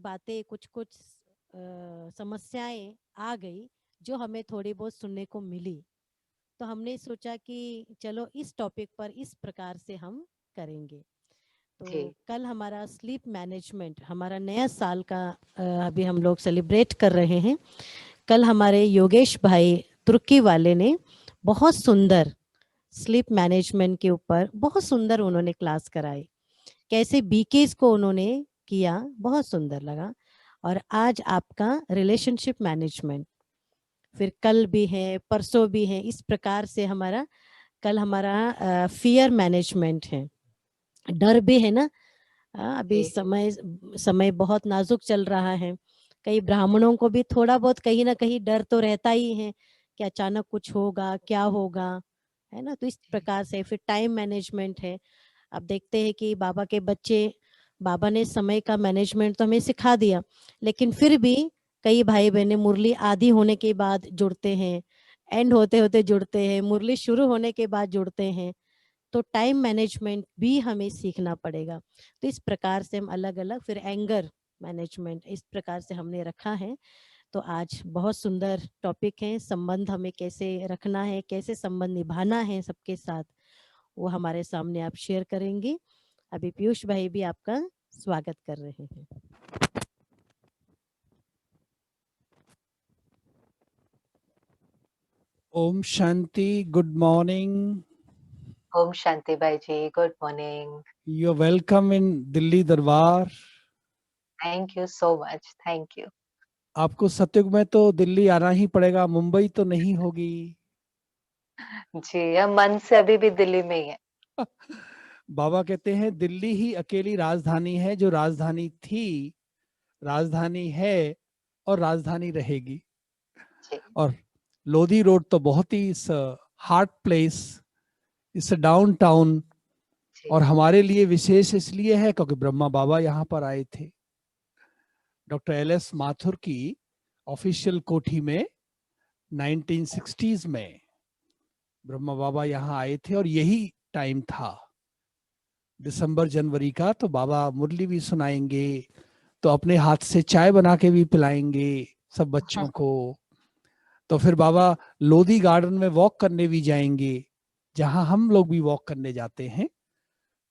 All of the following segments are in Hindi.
बातें कुछ कुछ समस्याएं आ गई जो हमें थोड़ी बहुत सुनने को मिली। तो हमने सोचा कि चलो इस टॉपिक पर इस प्रकार से हम करेंगे। तो जी, कल हमारा स्लीप मैनेजमेंट, हमारा नया साल का अभी हम लोग सेलिब्रेट कर रहे हैं। कल हमारे योगेश भाई तुर्की वाले ने बहुत सुंदर स्लीप मैनेजमेंट के ऊपर बहुत सुंदर उन्होंने क्लास कराई। कैसे बीकेस को उन्होंने किया, बहुत सुंदर लगा। और आज आपका रिलेशनशिप मैनेजमेंट, फिर कल भी है परसों भी है, इस प्रकार से हमारा कल हमारा फियर मैनेजमेंट है, डर भी है ना। अभी जी, समय समय बहुत नाजुक चल रहा है। कई ब्राह्मणों को भी थोड़ा बहुत कहीं ना कहीं डर तो रहता ही है कि अचानक कुछ होगा, क्या होगा, है ना। तो इस प्रकार से फिर टाइम मैनेजमेंट है। अब देखते हैं कि बाबा के बच्चे, बाबा ने समय का मैनेजमेंट तो हमें सिखा दिया, लेकिन फिर भी कई भाई बहने मुरली आधी होने के बाद जुड़ते हैं, एंड होते होते जुड़ते हैं, मुरली शुरू होने के बाद जुड़ते हैं। तो टाइम मैनेजमेंट भी हमें सीखना पड़ेगा। तो इस प्रकार से हम अलग अलग, फिर एंगर मैनेजमेंट, इस प्रकार से हमने रखा है। तो आज बहुत सुंदर टॉपिक है, संबंध हमें कैसे रखना है, कैसे संबंध निभाना है सबके साथ, वो हमारे सामने आप शेयर करेंगे। अभी पीयूष भाई भी आपका स्वागत कर रहे हैं। Om Shanti, good morning. ओम शांति भाई जी, good morning. You are welcome in Delhi Darbar. Thank you so much, thank you. आपको सतयुग में तो दिल्ली आना ही पड़ेगा, मुंबई तो नहीं होगी। जी, हम मन से अभी भी दिल्ली में ही है। बाबा कहते हैं दिल्ली ही अकेली राजधानी है जो राजधानी थी, राजधानी है और राजधानी रहेगी। जी, और लोधी रोड तो बहुत ही हार्ट प्लेस, इस डाउन टाउन, जी, और हमारे लिए विशेष इसलिए है क्योंकि ब्रह्मा बाबा यहाँ पर आए थे। Doctor LS. माथुर की ऑफिशियल कोठी में 1960s में ब्रह्मा बाबा यहाँ आए थे, और यही टाइम था दिसंबर जनवरी का। तो बाबा मुरली भी सुनाएंगे, तो अपने हाथ से चाय बना के भी पिलाएंगे सब बच्चों को। तो फिर बाबा लोधी गार्डन में वॉक करने भी जाएंगे, जहां हम लोग भी वॉक करने जाते हैं।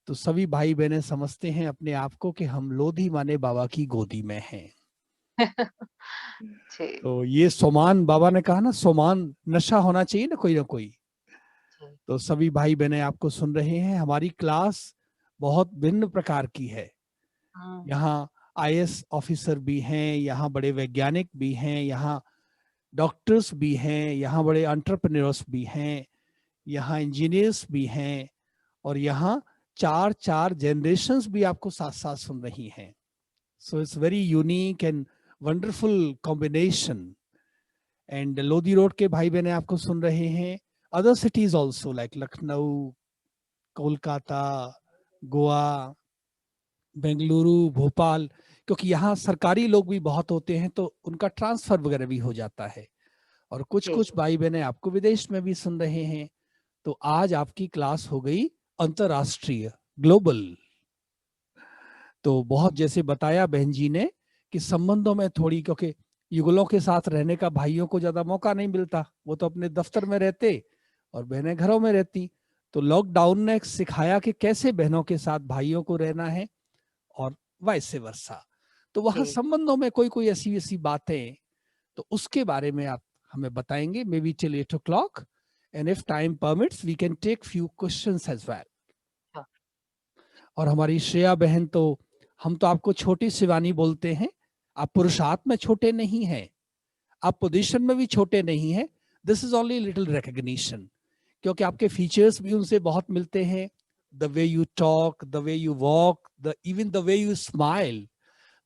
तो सभी भाई बहनें समझते हैं अपने आप को कि हम लोधी माने बाबा की गोदी में हैं। जी, तो ये सोमान, बाबा ने कहा ना, सोमान नशा होना चाहिए ना कोई ना कोई। जी, तो सभी भाई बहनें आपको सुन रहे हैं। हमारी क्लास बहुत भिन्न प्रकार की है। हाँ, यहाँ आईएएस ऑफिसर भी हैं, यहाँ बड़े वैज्ञानिक भी हैं, यहाँ डॉक्टर्स भी हैं, यहाँ बड़े एंटरप्रेन्योर्स भी हैं, यहाँ इंजीनियर्स भी हैं, और यहाँ चार चार जनरेशन्स भी आपको साथ साथ सुन रही हैं। So it's very unique and wonderful combination. And Lodhi road के भाई बहने आपको सुन रहे हैं, other cities also like Lucknow, Kolkata, Goa, Bengaluru, Bhopal, क्योंकि यहाँ सरकारी लोग भी बहुत होते हैं तो उनका ट्रांसफर वगैरह भी हो जाता है। और कुछ जी, कुछ भाई बहने आपको विदेश में भी सुन रहे हैं। तो आज आपकी क्लास हो गई अंतरराष्ट्रीय, ग्लोबल। तो बहुत जैसे बताया बहन जी ने कि संबंधों में थोड़ी, क्योंकि युगलों के साथ रहने का भाइयों को ज्यादा मौका नहीं मिलता, वो तो अपने दफ्तर में रहते और बहनें घरों में रहती। तो लॉकडाउन ने सिखाया कि कैसे बहनों के साथ भाइयों को रहना है, और वाइस वर्सा। तो वहां जी, संबंधों में कोई कोई ऐसी ऐसी बातें, तो उसके बारे में आप हमें बताएंगे, maybe till 8 o'clock, and if time permits we can take few questions as well. हाँ, और हमारी श्रेया बहन, तो हम तो आपको छोटी शिवानी बोलते हैं। आप पुरुषार्थ में छोटे नहीं हैं, आप पोजीशन में भी छोटे नहीं हैं। This is only little recognition, क्योंकि आपके फीचर्स भी उनसे बहुत मिलते हैं। The way you talk, the way you walk, the even the way you smile.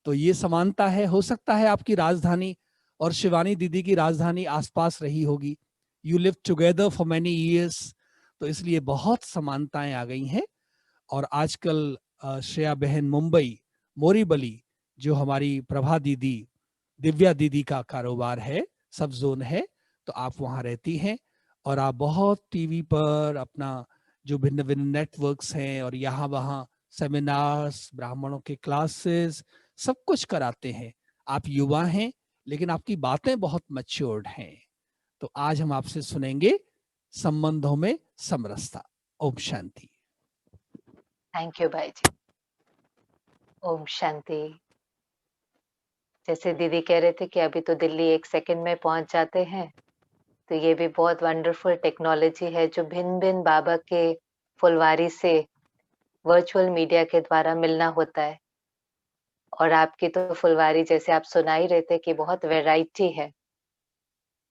तो ये समानता है। हो सकता है आपकी राजधानी और शिवानी दीदी की राजधानी आसपास रही होगी, you live together for many years, तो इसलिए बहुत समानताएं आ गई हैं। और आजकल श्रेया बहन मुंबई, मोरीबली, जो हमारी प्रभा दीदी, दिव्या दीदी का कारोबार है, सब जोन है, तो आप वहां रहती हैं। और आप बहुत टीवी पर अपना जो भिन्न भिन्न नेटवर्क्स हैं और यहाँ वहाँ सेमिनार्स, ब्राह्मणों के क्लासेस, सब कुछ कराते हैं। आप युवा हैं, लेकिन आपकी बातें बहुत मैच्योर्ड हैं। तो आज हम आपसे सुनेंगे संबंधों में समरसता। ओम शांति। थैंक यू भाई जी। ओम शांति। जैसे दीदी कह रहे थे कि अभी तो दिल्ली 1 सेकंड में पहुंच जाते हैं, तो ये भी बहुत वंडरफुल टेक्नोलॉजी है जो भिन्न-भिन्न बाबा के फुलवारी से वर्चुअल मीडिया के द्वारा मिलना होता है। और आपकी तो फुलवारी जैसे आप सुना ही रहे थे कि बहुत वैरायटी है,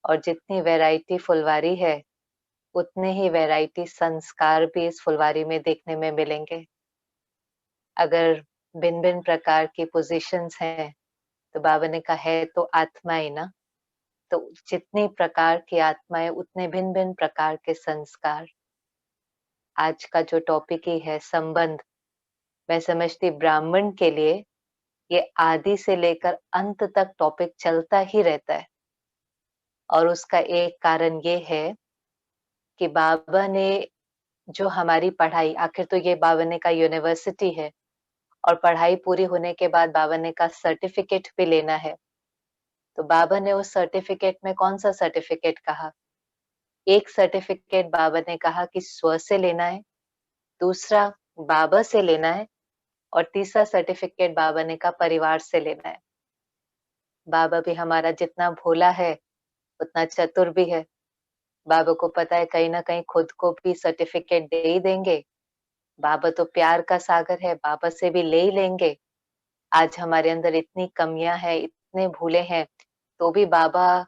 और जितनी वैरायटी फुलवारी है, उतने ही वैरायटी संस्कार भी इस फुलवारी में देखने में मिलेंगे। अगर भिन्न-भिन्न प्रकार की पोज़ीशंस हैं, तो बाबा ने कहा है तो आत्मा ही ना, तो जितनी प्रकार की आत्माएँ उतने भिन्न-भिन्न प्रकार के संस्कार। आज का जो टॉपिक ही है संबंध, मैं समझती ब्राह्मण के लिए ये आदि से लेकर अंत तक टॉपिक चलता ही रहता है। और उसका एक कारण ये है कि बाबा ने जो हमारी पढ़ाई, आखिर तो ये बाबा ने का यूनिवर्सिटी है, और पढ़ाई पूरी होने के बाद बाबा ने का सर्टिफिकेट भी लेना है। तो बाबा ने उस सर्टिफिकेट में कौन-सा सर्टिफिकेट कहा? एक सर्टिफिकेट बाबा ने कहा कि स्व से लेना है, दूसरा बाबा से लेना है, और तीसरा सर्टिफिकेट बाबा ने कहा परिवार से लेना है। बाबा भी हमारा जितना भोला है, उतना चतुर भी है। बाबा को पता है कहीं न कहीं खुद को भी सर्टिफिकेट दे ही देंगे। बाबा तो प्यार का सागर है, बाबा से भी ले ही लेंगे। आज हमारे अंदर इतनी कमियाँ हैं, इतने भूले हैं, तो भी बाबा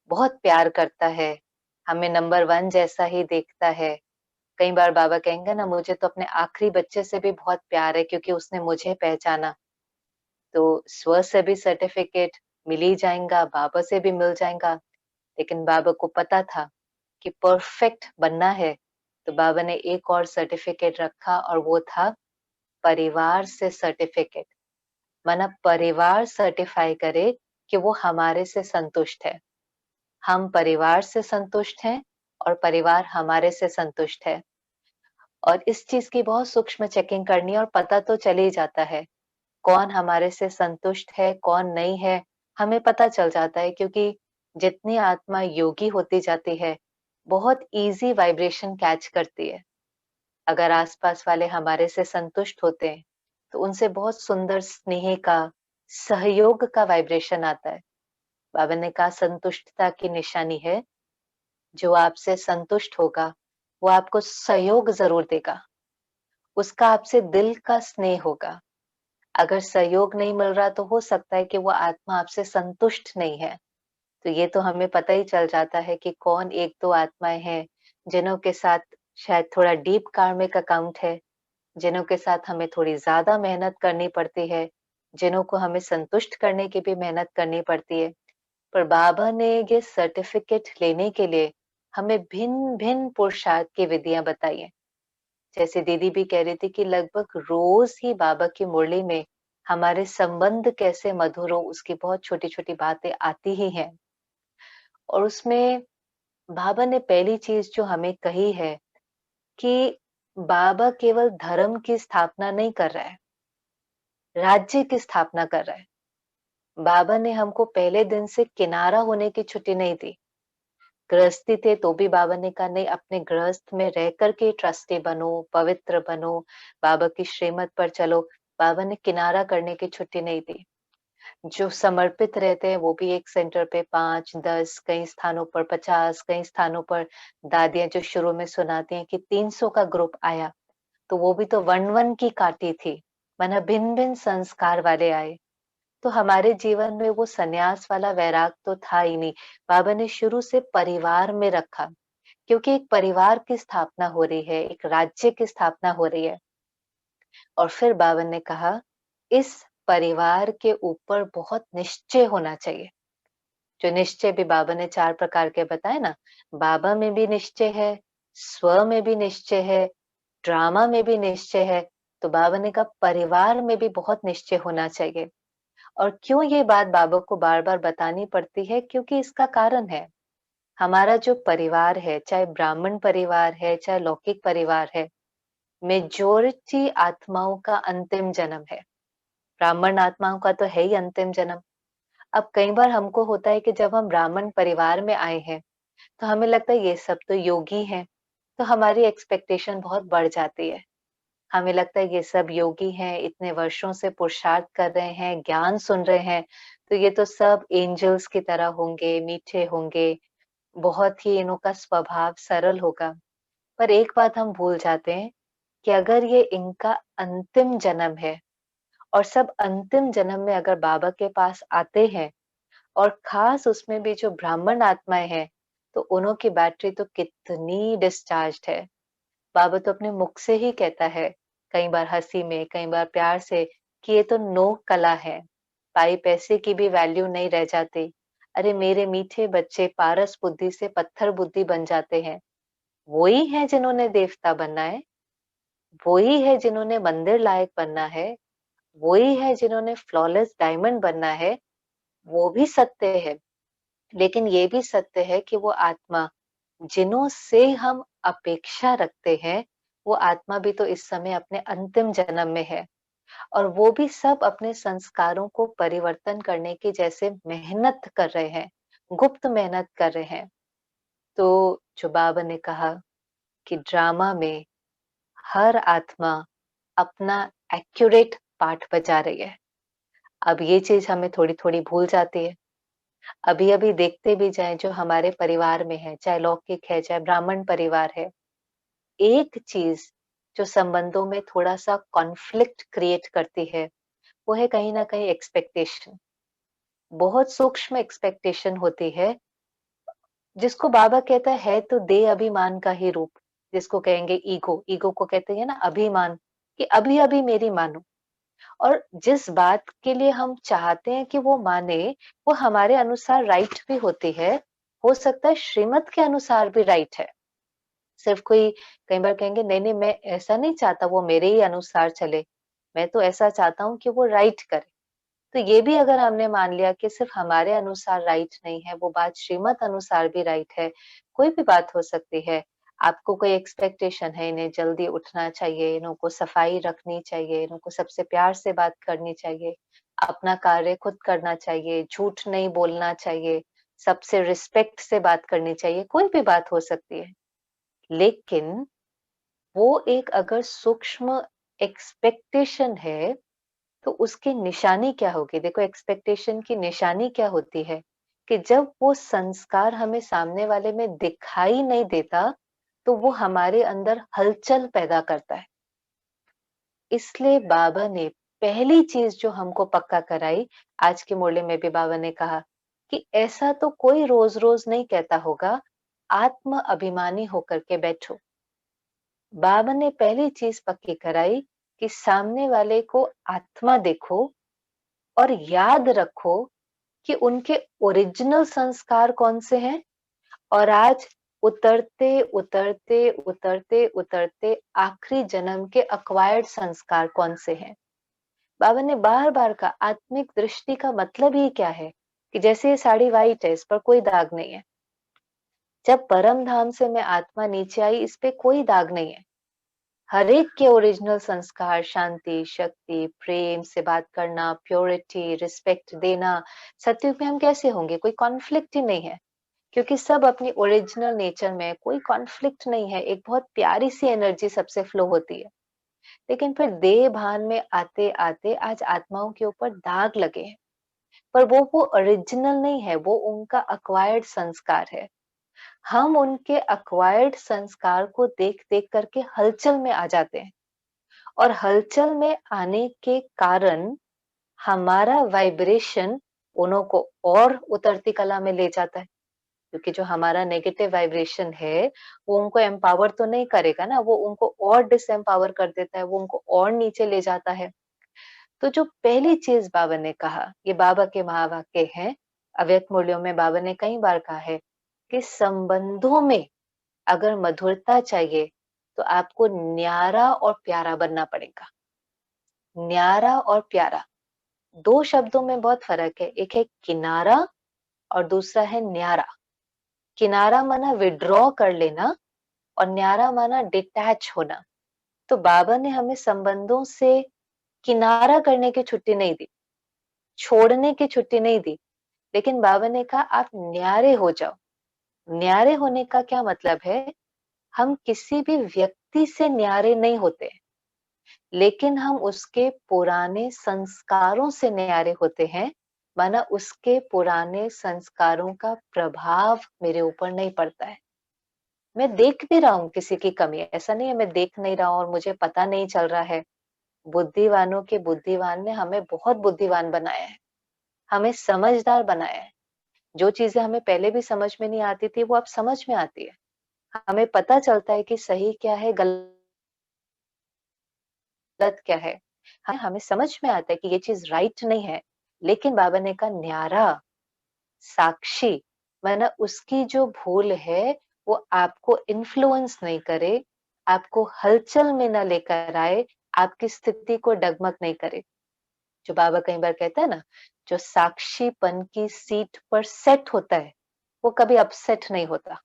बहुत प्यार करता है, हमें नंबर 1 जैसा ही देखता है। कई बार बाबा कहेंगे ना, मुझे तो अपने आखिरी बच्चे से भी बहुत प्यार है क्योंकि उसने मुझे पहचाना। तो स्व से भी सर्टिफिकेट मिल ही जाएगा, बाबा से भी मिल जाएगा। लेकिन बाबा को पता था कि परफेक्ट बनना है, तो बाबा ने एक और सर्टिफिकेट रखा, और वो था परिवार से सर्टिफिकेट। माना परिवार सर्टिफाई करे कि वो हमारे से संतुष्ट है। हम परिवार से संतुष्ट हैं और परिवार हमारे से संतुष्ट है। और इस चीज की बहुत सूक्ष्म चेकिंग करनी है, और पता तो चल ही जाता है कौन हमारे से संतुष्ट है, कौन नहीं है, हमें पता चल जाता है। क्योंकि जितनी आत्मा योगी होती जाती है, बहुत इजी वाइब्रेशन कैच करती है। अगर आसपास वाले हमारे से संतुष्ट होते हैं, तो उनसे बहुत सुंदर स्नेह का, सहयोग का वाइब्रेशन आता है। बाबा ने कहा संतुष्टता की निशानी है, जो आपसे संतुष्ट होगा, वो आपको सहयोग जरूर देगा। उसका आपसे दिल का स्नेह होगा। अगर सहयोग नहीं मिल रहा, तो हो सकता है कि वो आत्मा आपसे संतुष्ट नहीं है। तो ये तो हमें पता ही चल जाता है कि कौन 1-2 आत्माएं हैं जिन्हों के साथ शायद थोड़ा डीप कार्मिक अकाउंट है, जिन्हों के साथ हमें थोड़ी ज्यादा मेहनत करनी पड़ती है, जिन्हों को हमें संतुष्ट करने की भी मेहनत करनी पड़ती है। पर बाबा ने ये सर्टिफिकेट लेने के लिए हमें भिन्न भिन्न पुरुषार्थ की विधियां बताई हैं। जैसे दीदी भी कह रही थी कि लगभग रोज ही बाबा की मुरली में हमारे संबंध कैसे मधुर हो, उसकी बहुत छोटी छोटी बातें आती ही हैं। और उसमें बाबा ने पहली चीज जो हमें कही है कि बाबा केवल धर्म की स्थापना नहीं कर रहा है, राज्य की स्थापना कर रहा है। बाबा ने हमको पहले दिन से किनारा होने की छुट्टी नहीं दी। गृहस्थी थे तो भी बाबा ने कहा नहीं, अपने गृहस्थ में रह करके ट्रस्टी बनो, पवित्र बनो, बाबा की श्रीमत पर चलो। बाबा ने किनारा करने की छुट्टी नहीं दी। जो समर्पित रहते हैं वो भी एक सेंटर पे 5, 10, कई स्थानों पर 50, कई स्थानों पर दादियां जो शुरू में सुनाती हैं कि 300 का ग्रुप आया, तो वो भी तो 1-1 की काटी थी, माना भिन्न भिन्न संस्कार वाले आए। तो हमारे जीवन में वो सन्यास वाला वैराग तो था ही नहीं। बाबा ने शुरू से परिवार में रखा, क्योंकि एक परिवार की स्थापना हो रही है, एक राज्य की स्थापना हो रही है। और फिर बाबा ने कहा इस परिवार के ऊपर बहुत निश्चय होना चाहिए। जो निश्चय भी बाबा ने 4 प्रकार के बताए ना, बाबा में भी निश्चय है, स्व में भी निश्चय है, ड्रामा में भी निश्चय है। तो बाबा ने कहा परिवार में भी बहुत निश्चय होना चाहिए। और क्यों ये बात बाबा को बार-बार बतानी पड़ती है? क्योंकि इसका कारण है, हमारा जो परिवार है, चाहे ब्राह्मण परिवार है, चाहे लौकिक परिवार है, मेजॉरिटी आत्माओं का अंतिम जन्म है। ब्राह्मण आत्माओं का तो है ही अंतिम जन्म। अब कई बार हमको होता है कि जब हम ब्राह्मण परिवार में आए हैं, तो हमें लगता है ये सब तो योगी हैं, तो हमारी एक्सपेक्टेशन बहुत बढ़ जाती है। हमें लगता है ये सब योगी हैं, इतने वर्षों से पुरुषार्थ कर रहे हैं, ज्ञान सुन रहे हैं, तो ये तो सब एंजल्स की तरह होंगे, मीठे होंगे, बहुत ही इनों का स्वभाव सरल होगा। पर एक बात हम भूल जाते हैं कि अगर ये इनका अंतिम जन्म है और सब अंतिम जन्म में अगर बाबा के पास आते हैं और खास उसमें भी जो ब्राह्मण आत्माएं हैं, तो उन्हों की बैटरी तो कितनी डिस्चार्ज्ड है। बाबा तो अपने मुख से ही कहता है, कई बार हंसी में, कई बार प्यार से, कि ये तो नो कला है, पाई पैसे की भी वैल्यू नहीं रह जाती। अरे मेरे मीठे बच्चे पारस बुद्धि से पत्थर बुद्धि बन जाते हैं। वही है जिन्होंने देवता बनना है, वही है जिन्होंने मंदिर लायक बनना है, वही है जिन्होंने फ्लॉलेस डायमंड बनना है। वो भी सत्य है, लेकिन ये भी सत्य है कि वो आत्मा जिन्हों से हम अपेक्षा रखते हैं, वो आत्मा भी तो इस समय अपने अंतिम जन्म में है, और वो भी सब अपने संस्कारों को परिवर्तन करने की जैसे मेहनत कर रहे हैं, गुप्त मेहनत कर रहे हैं। तो जो बाबा ने कहा कि ड्रामा में हर आत्मा अपना एक्यूरेट पार्ट बजा रही है, अब ये चीज हमें थोड़ी थोड़ी भूल जाती है। अभी अभी देखते भी जाए जो हमारे परिवार में है, चाहे लौकिक है चाहे ब्राह्मण परिवार है, एक चीज जो संबंधों में थोड़ा सा कॉन्फ्लिक्ट क्रिएट करती है, वो है कहीं ना कहीं एक्सपेक्टेशन। बहुत सूक्ष्म एक्सपेक्टेशन होती है, जिसको बाबा कहता है तो दे अभिमान का ही रूप, जिसको कहेंगे ईगो। ईगो को कहते हैं ना अभिमान, कि अभी अभी मेरी मानो। और जिस बात के लिए हम चाहते हैं कि वो माने, वो हमारे अनुसार राइट भी होती है, हो सकता है श्रीमत के अनुसार भी राइट है। सिर्फ कोई कई बार कहेंगे नहीं नहीं मैं ऐसा नहीं चाहता वो मेरे ही अनुसार चले, मैं तो ऐसा चाहता हूँ कि वो राइट करे। तो ये भी अगर हमने मान लिया कि सिर्फ हमारे अनुसार राइट नहीं है, वो बात श्रीमत अनुसार भी राइट है, कोई भी बात हो सकती है। आपको कोई एक्सपेक्टेशन है, इन्हें जल्दी उठना चाहिए, इन्हों को सफाई रखनी चाहिए, इन्हों को सबसे प्यार से बात करनी चाहिए, अपना कार्य खुद करना चाहिए, झूठ नहीं बोलना चाहिए, सबसे रिस्पेक्ट से बात करनी चाहिए, कोई भी बात हो सकती है। लेकिन वो एक अगर सूक्ष्म एक्सपेक्टेशन है, तो उसकी निशानी क्या होगी? देखो एक्सपेक्टेशन की निशानी क्या होती है कि जब वो संस्कार हमें सामने वाले में दिखाई नहीं देता, तो वो हमारे अंदर हलचल पैदा करता है। इसलिए बाबा ने पहली चीज जो हमको पक्का कराई, आज के मोर्ले में भी बाबा ने कहा कि ऐसा तो कोई रोज रोज नहीं कहता होगा, आत्म अभिमानी होकर के बैठो। बाबा ने पहली चीज पक्की कराई कि सामने वाले को आत्मा देखो और याद रखो कि उनके ओरिजिनल संस्कार कौन से हैं, और आज उतरते उतरते उतरते उतरते आखिरी जन्म के अक्वायर्ड संस्कार कौन से हैं। बाबा ने बार बार कहा आत्मिक दृष्टि का मतलब ही क्या है, कि जैसे ये साड़ी व्हाइट है, इस पर कोई दाग नहीं है। जब परम धाम से मैं आत्मा नीचे आई, इस पे कोई दाग नहीं है। हर एक के ओरिजिनल संस्कार, शांति, शक्ति, प्रेम से बात करना, प्योरिटी, रिस्पेक्ट देना। सत्युग में हम कैसे होंगे? कोई कॉन्फ्लिक्ट ही नहीं है, क्योंकि सब अपनी ओरिजिनल नेचर में, कोई कॉन्फ्लिक्ट नहीं है, एक बहुत प्यारी सी एनर्जी सबसे फ्लो होती है। लेकिन फिर देह भान में आते आते आज आत्माओं के ऊपर दाग लगे हैं, पर वो ओरिजिनल नहीं है, वो उनका अक्वायर्ड संस्कार है। हम उनके अक्वायर्ड संस्कार को देख देख करके हलचल में आ जाते हैं, और हलचल में आने के कारण हमारा वाइब्रेशन उन्हों को और उतरती कला में ले जाता है। क्योंकि जो हमारा नेगेटिव वाइब्रेशन है, वो उनको एम्पावर तो नहीं करेगा ना, वो उनको और डिसएम्पावर कर देता है, वो उनको और नीचे ले जाता है। तो जो पहली चीज बाबा ने कहा, ये बाबा के महावाक्य हैं, अव्यक्त मूल्यों में बाबा ने कई बार कहा है कि संबंधों में अगर मधुरता चाहिए, तो आपको न्यारा और प्यारा बनना पड़ेगा। न्यारा और प्यारा, दो शब्दों में बहुत फर्क है, एक है किनारा और दूसरा है न्यारा। किनारा माना विड्रॉ कर लेना, और न्यारा माना डिटैच होना। तो बाबा ने हमें संबंधों से किनारा करने की छुट्टी नहीं दी, छोड़ने की छुट्टी नहीं दी, लेकिन बाबा ने कहा आप न्यारे हो जाओ। न्यारे होने का क्या मतलब है? हम किसी भी व्यक्ति से न्यारे नहीं होते, लेकिन हम उसके पुराने संस्कारों से न्यारे होते हैं। माना उसके पुराने संस्कारों का प्रभाव मेरे ऊपर नहीं पड़ता है। मैं देख भी रहा हूँ किसी की कमी, ऐसा नहीं है मैं देख नहीं रहा हूँ और मुझे पता नहीं चल रहा है। बुद्धिवानों के बुद्धिवान ने हमें बहुत बुद्धिमान बनाया है, हमें समझदार बनाया है। जो चीजें हमें पहले भी समझ में नहीं आती थी वो अब समझ में आती है। हमें पता चलता है कि सही क्या है, गलत क्या है। हमें समझ में आता है कि ये चीज राइट नहीं है। लेकिन बाबा ने कहा न्यारा, साक्षी, माना उसकी जो भूल है वो आपको इन्फ्लुएंस नहीं करे, आपको हलचल में ना लेकर आए, आपकी स्थिति को डगमग नहीं करे। जो बाबा कई बार कहता है ना, जो साक्षीपन की सीट पर सेट होता है वो कभी अपसेट नहीं होता।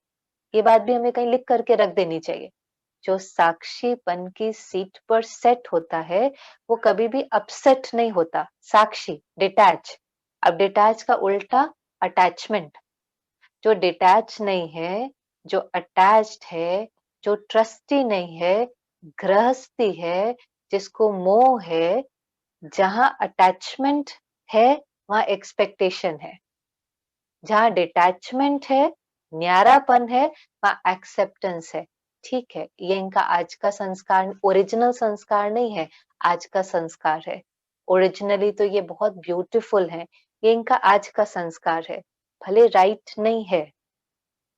ये बात भी हमें कहीं लिख करके रख देनी चाहिए। जो साक्षीपन की सीट पर सेट होता है वो कभी भी अपसेट नहीं होता। साक्षी, डिटैच। अब डिटैच का उल्टा अटैचमेंट। जो डिटैच नहीं है, जो अटैच्ड है, जो ट्रस्टी नहीं है, गृहस्थी है, जिसको मोह है, जहां अटैचमेंट है वहां एक्सपेक्टेशन है, जहां डिटैचमेंट है, न्यारापन है, वहां एक्सेप्टेंस है। ठीक है, ये इनका आज का संस्कार, ओरिजिनल संस्कार नहीं है, आज का संस्कार है। ओरिजिनली तो ये बहुत ब्यूटीफुल है, ये इनका आज का संस्कार है। भले राइट नहीं है,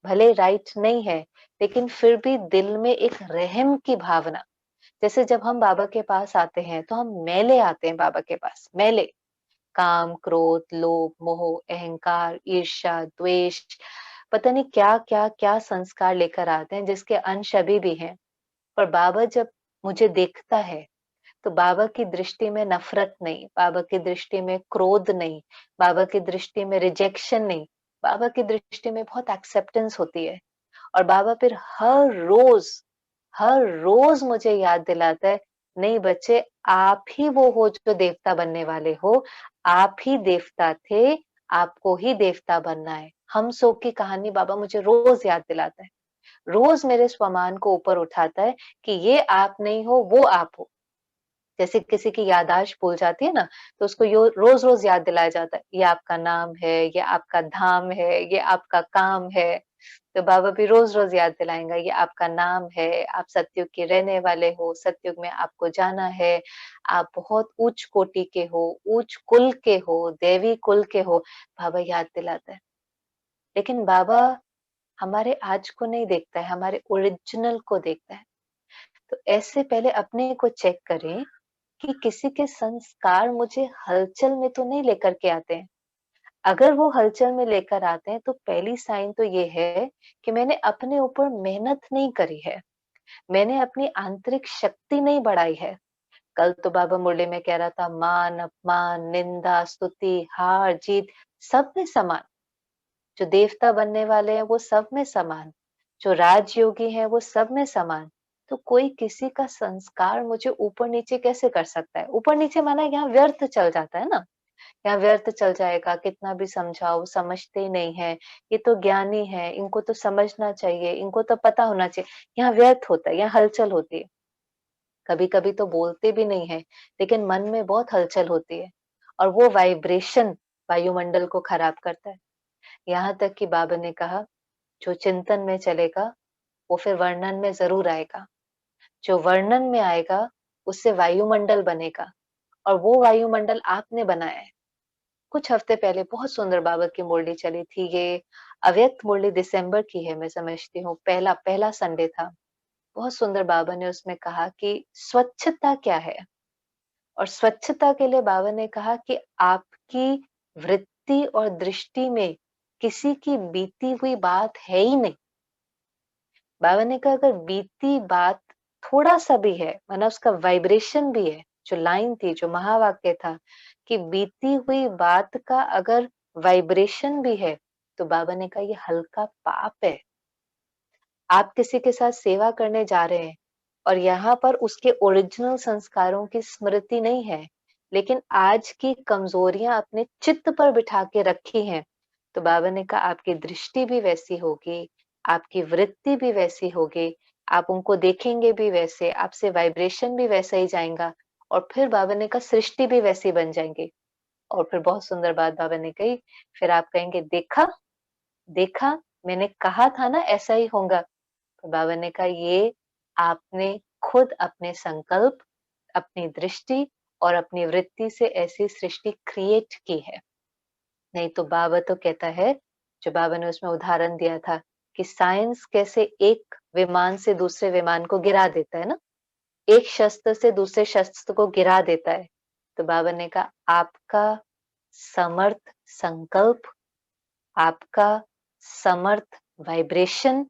भले राइट नहीं है, लेकिन फिर भी दिल में एक रहम की भावना। जैसे जब हम बाबा के पास आते हैं तो हम मैले आते हैं बाबा के पास, मैले। काम, क्रोध, लोभ, मोह, अहंकार, ईर्ष्या, द्वेष, पता नहीं क्या क्या क्या संस्कार लेकर आते हैं जिसके अंश अभी भी हैं। पर बाबा जब मुझे देखता है तो बाबा की दृष्टि में नफरत नहीं, बाबा की दृष्टि में क्रोध नहीं, बाबा की दृष्टि में रिजेक्शन नहीं, बाबा की दृष्टि में बहुत एक्सेप्टेंस होती है। और बाबा फिर हर रोज मुझे याद दिलाता है, नहीं बच्चे, आप ही वो हो जो देवता बनने वाले हो, आप ही देवता थे, आपको ही देवता बनना है। हम सो की कहानी बाबा मुझे रोज याद दिलाता है, रोज मेरे स्वमान को ऊपर उठाता है कि ये आप नहीं हो, वो आप हो। जैसे किसी की याददाश्त भूल जाती है ना, तो उसको यो रोज रोज याद दिलाया जाता है, ये आपका नाम है, ये आपका धाम है, ये आपका काम है। तो बाबा भी रोज रोज याद दिलाएंगा, ये आपका नाम है, आप सतयुग के रहने वाले हो, सतयुग में आपको जाना है, आप बहुत उच्च कोटि के हो, उच्च कुल के हो, देवी कुल के हो। बाबा याद दिलाता है। लेकिन बाबा हमारे आज को नहीं देखता है, हमारे ओरिजिनल को देखता है। तो ऐसे पहले अपने को चेक करें कि किसी के संस्कार मुझे हलचल में तो नहीं लेकर के आते हैं। अगर वो हलचल में लेकर आते हैं तो पहली साइन तो ये है कि मैंने अपने ऊपर मेहनत नहीं करी है, मैंने अपनी आंतरिक शक्ति नहीं बढ़ाई है। कल तो बाबा मुरली में कह रहा था, मान अपमान, निंदा, स्तुति, हार जीत, सब में समान। जो देवता बनने वाले हैं वो सब में समान, जो राजयोगी हैं वो सब में समान। तो कोई किसी का संस्कार मुझे ऊपर नीचे कैसे कर सकता है? ऊपर नीचे माना यहाँ व्यर्थ चल जाता है ना, यहाँ व्यर्थ चल जाएगा, कितना भी समझाओ समझते ही नहीं है, ये तो ज्ञानी है, इनको तो समझना चाहिए, इनको तो पता होना चाहिए। यहाँ व्यर्थ होता है, यहाँ हलचल होती है। कभी कभी तो बोलते भी नहीं है, लेकिन मन में बहुत हलचल होती है, और वो वाइब्रेशन वायुमंडल को खराब करता है। यहाँ तक कि बाबा ने कहा, जो चिंतन में चलेगा वो फिर वर्णन में जरूर आएगा, जो वर्णन में आएगा उससे वायुमंडल बनेगा, और वो वायुमंडल आपने बनाया है। कुछ हफ्ते पहले बहुत सुंदर बाबा की मुरली चली थी, ये अव्यक्त मुरली दिसंबर की है, मैं समझती हूँ, पहला पहला संडे था। बहुत सुंदर बाबा ने उसमें कहा कि स्वच्छता क्या है, और स्वच्छता के लिए बाबा ने कहा कि आपकी वृत्ति और दृष्टि में किसी की बीती हुई बात है ही नहीं। बाबा ने कहा अगर बीती बात थोड़ा सा भी है, माना उसका वाइब्रेशन भी है, जो लाइन थी, जो महावाक्य था कि बीती हुई बात का अगर वाइब्रेशन भी है, तो बाबा ने कहा ये हल्का पाप है। आप किसी के साथ सेवा करने जा रहे हैं और यहाँ पर उसके ओरिजिनल संस्कारों की स्मृति नहीं है, लेकिन आज की कमजोरियां अपने चित्त पर बिठा के रखी हैं। तो बाबा ने कहा आपकी दृष्टि भी वैसी होगी, आपकी वृत्ति भी वैसी होगी, आप उनको देखेंगे भी वैसे, आपसे वाइब्रेशन भी वैसा ही जाएगा, और फिर बाबा ने कहा सृष्टि भी वैसी बन जाएंगी। और फिर बहुत सुंदर बात बाबा ने कही, फिर आप कहेंगे देखा देखा, मैंने कहा था ना ऐसा ही होगा। तो बाबा ने कहा ये आपने खुद अपने संकल्प, अपनी दृष्टि और अपनी वृत्ति से ऐसी सृष्टि क्रिएट की है। नहीं तो बाबा तो कहता है, जो बाबा ने उसमें उदाहरण दिया था कि साइंस कैसे एक विमान से दूसरे विमान को गिरा देता है ना, एक शस्त्र से दूसरे शस्त्र को गिरा देता है। तो बाबा ने कहा आपका समर्थ संकल्प, आपका समर्थ वाइब्रेशन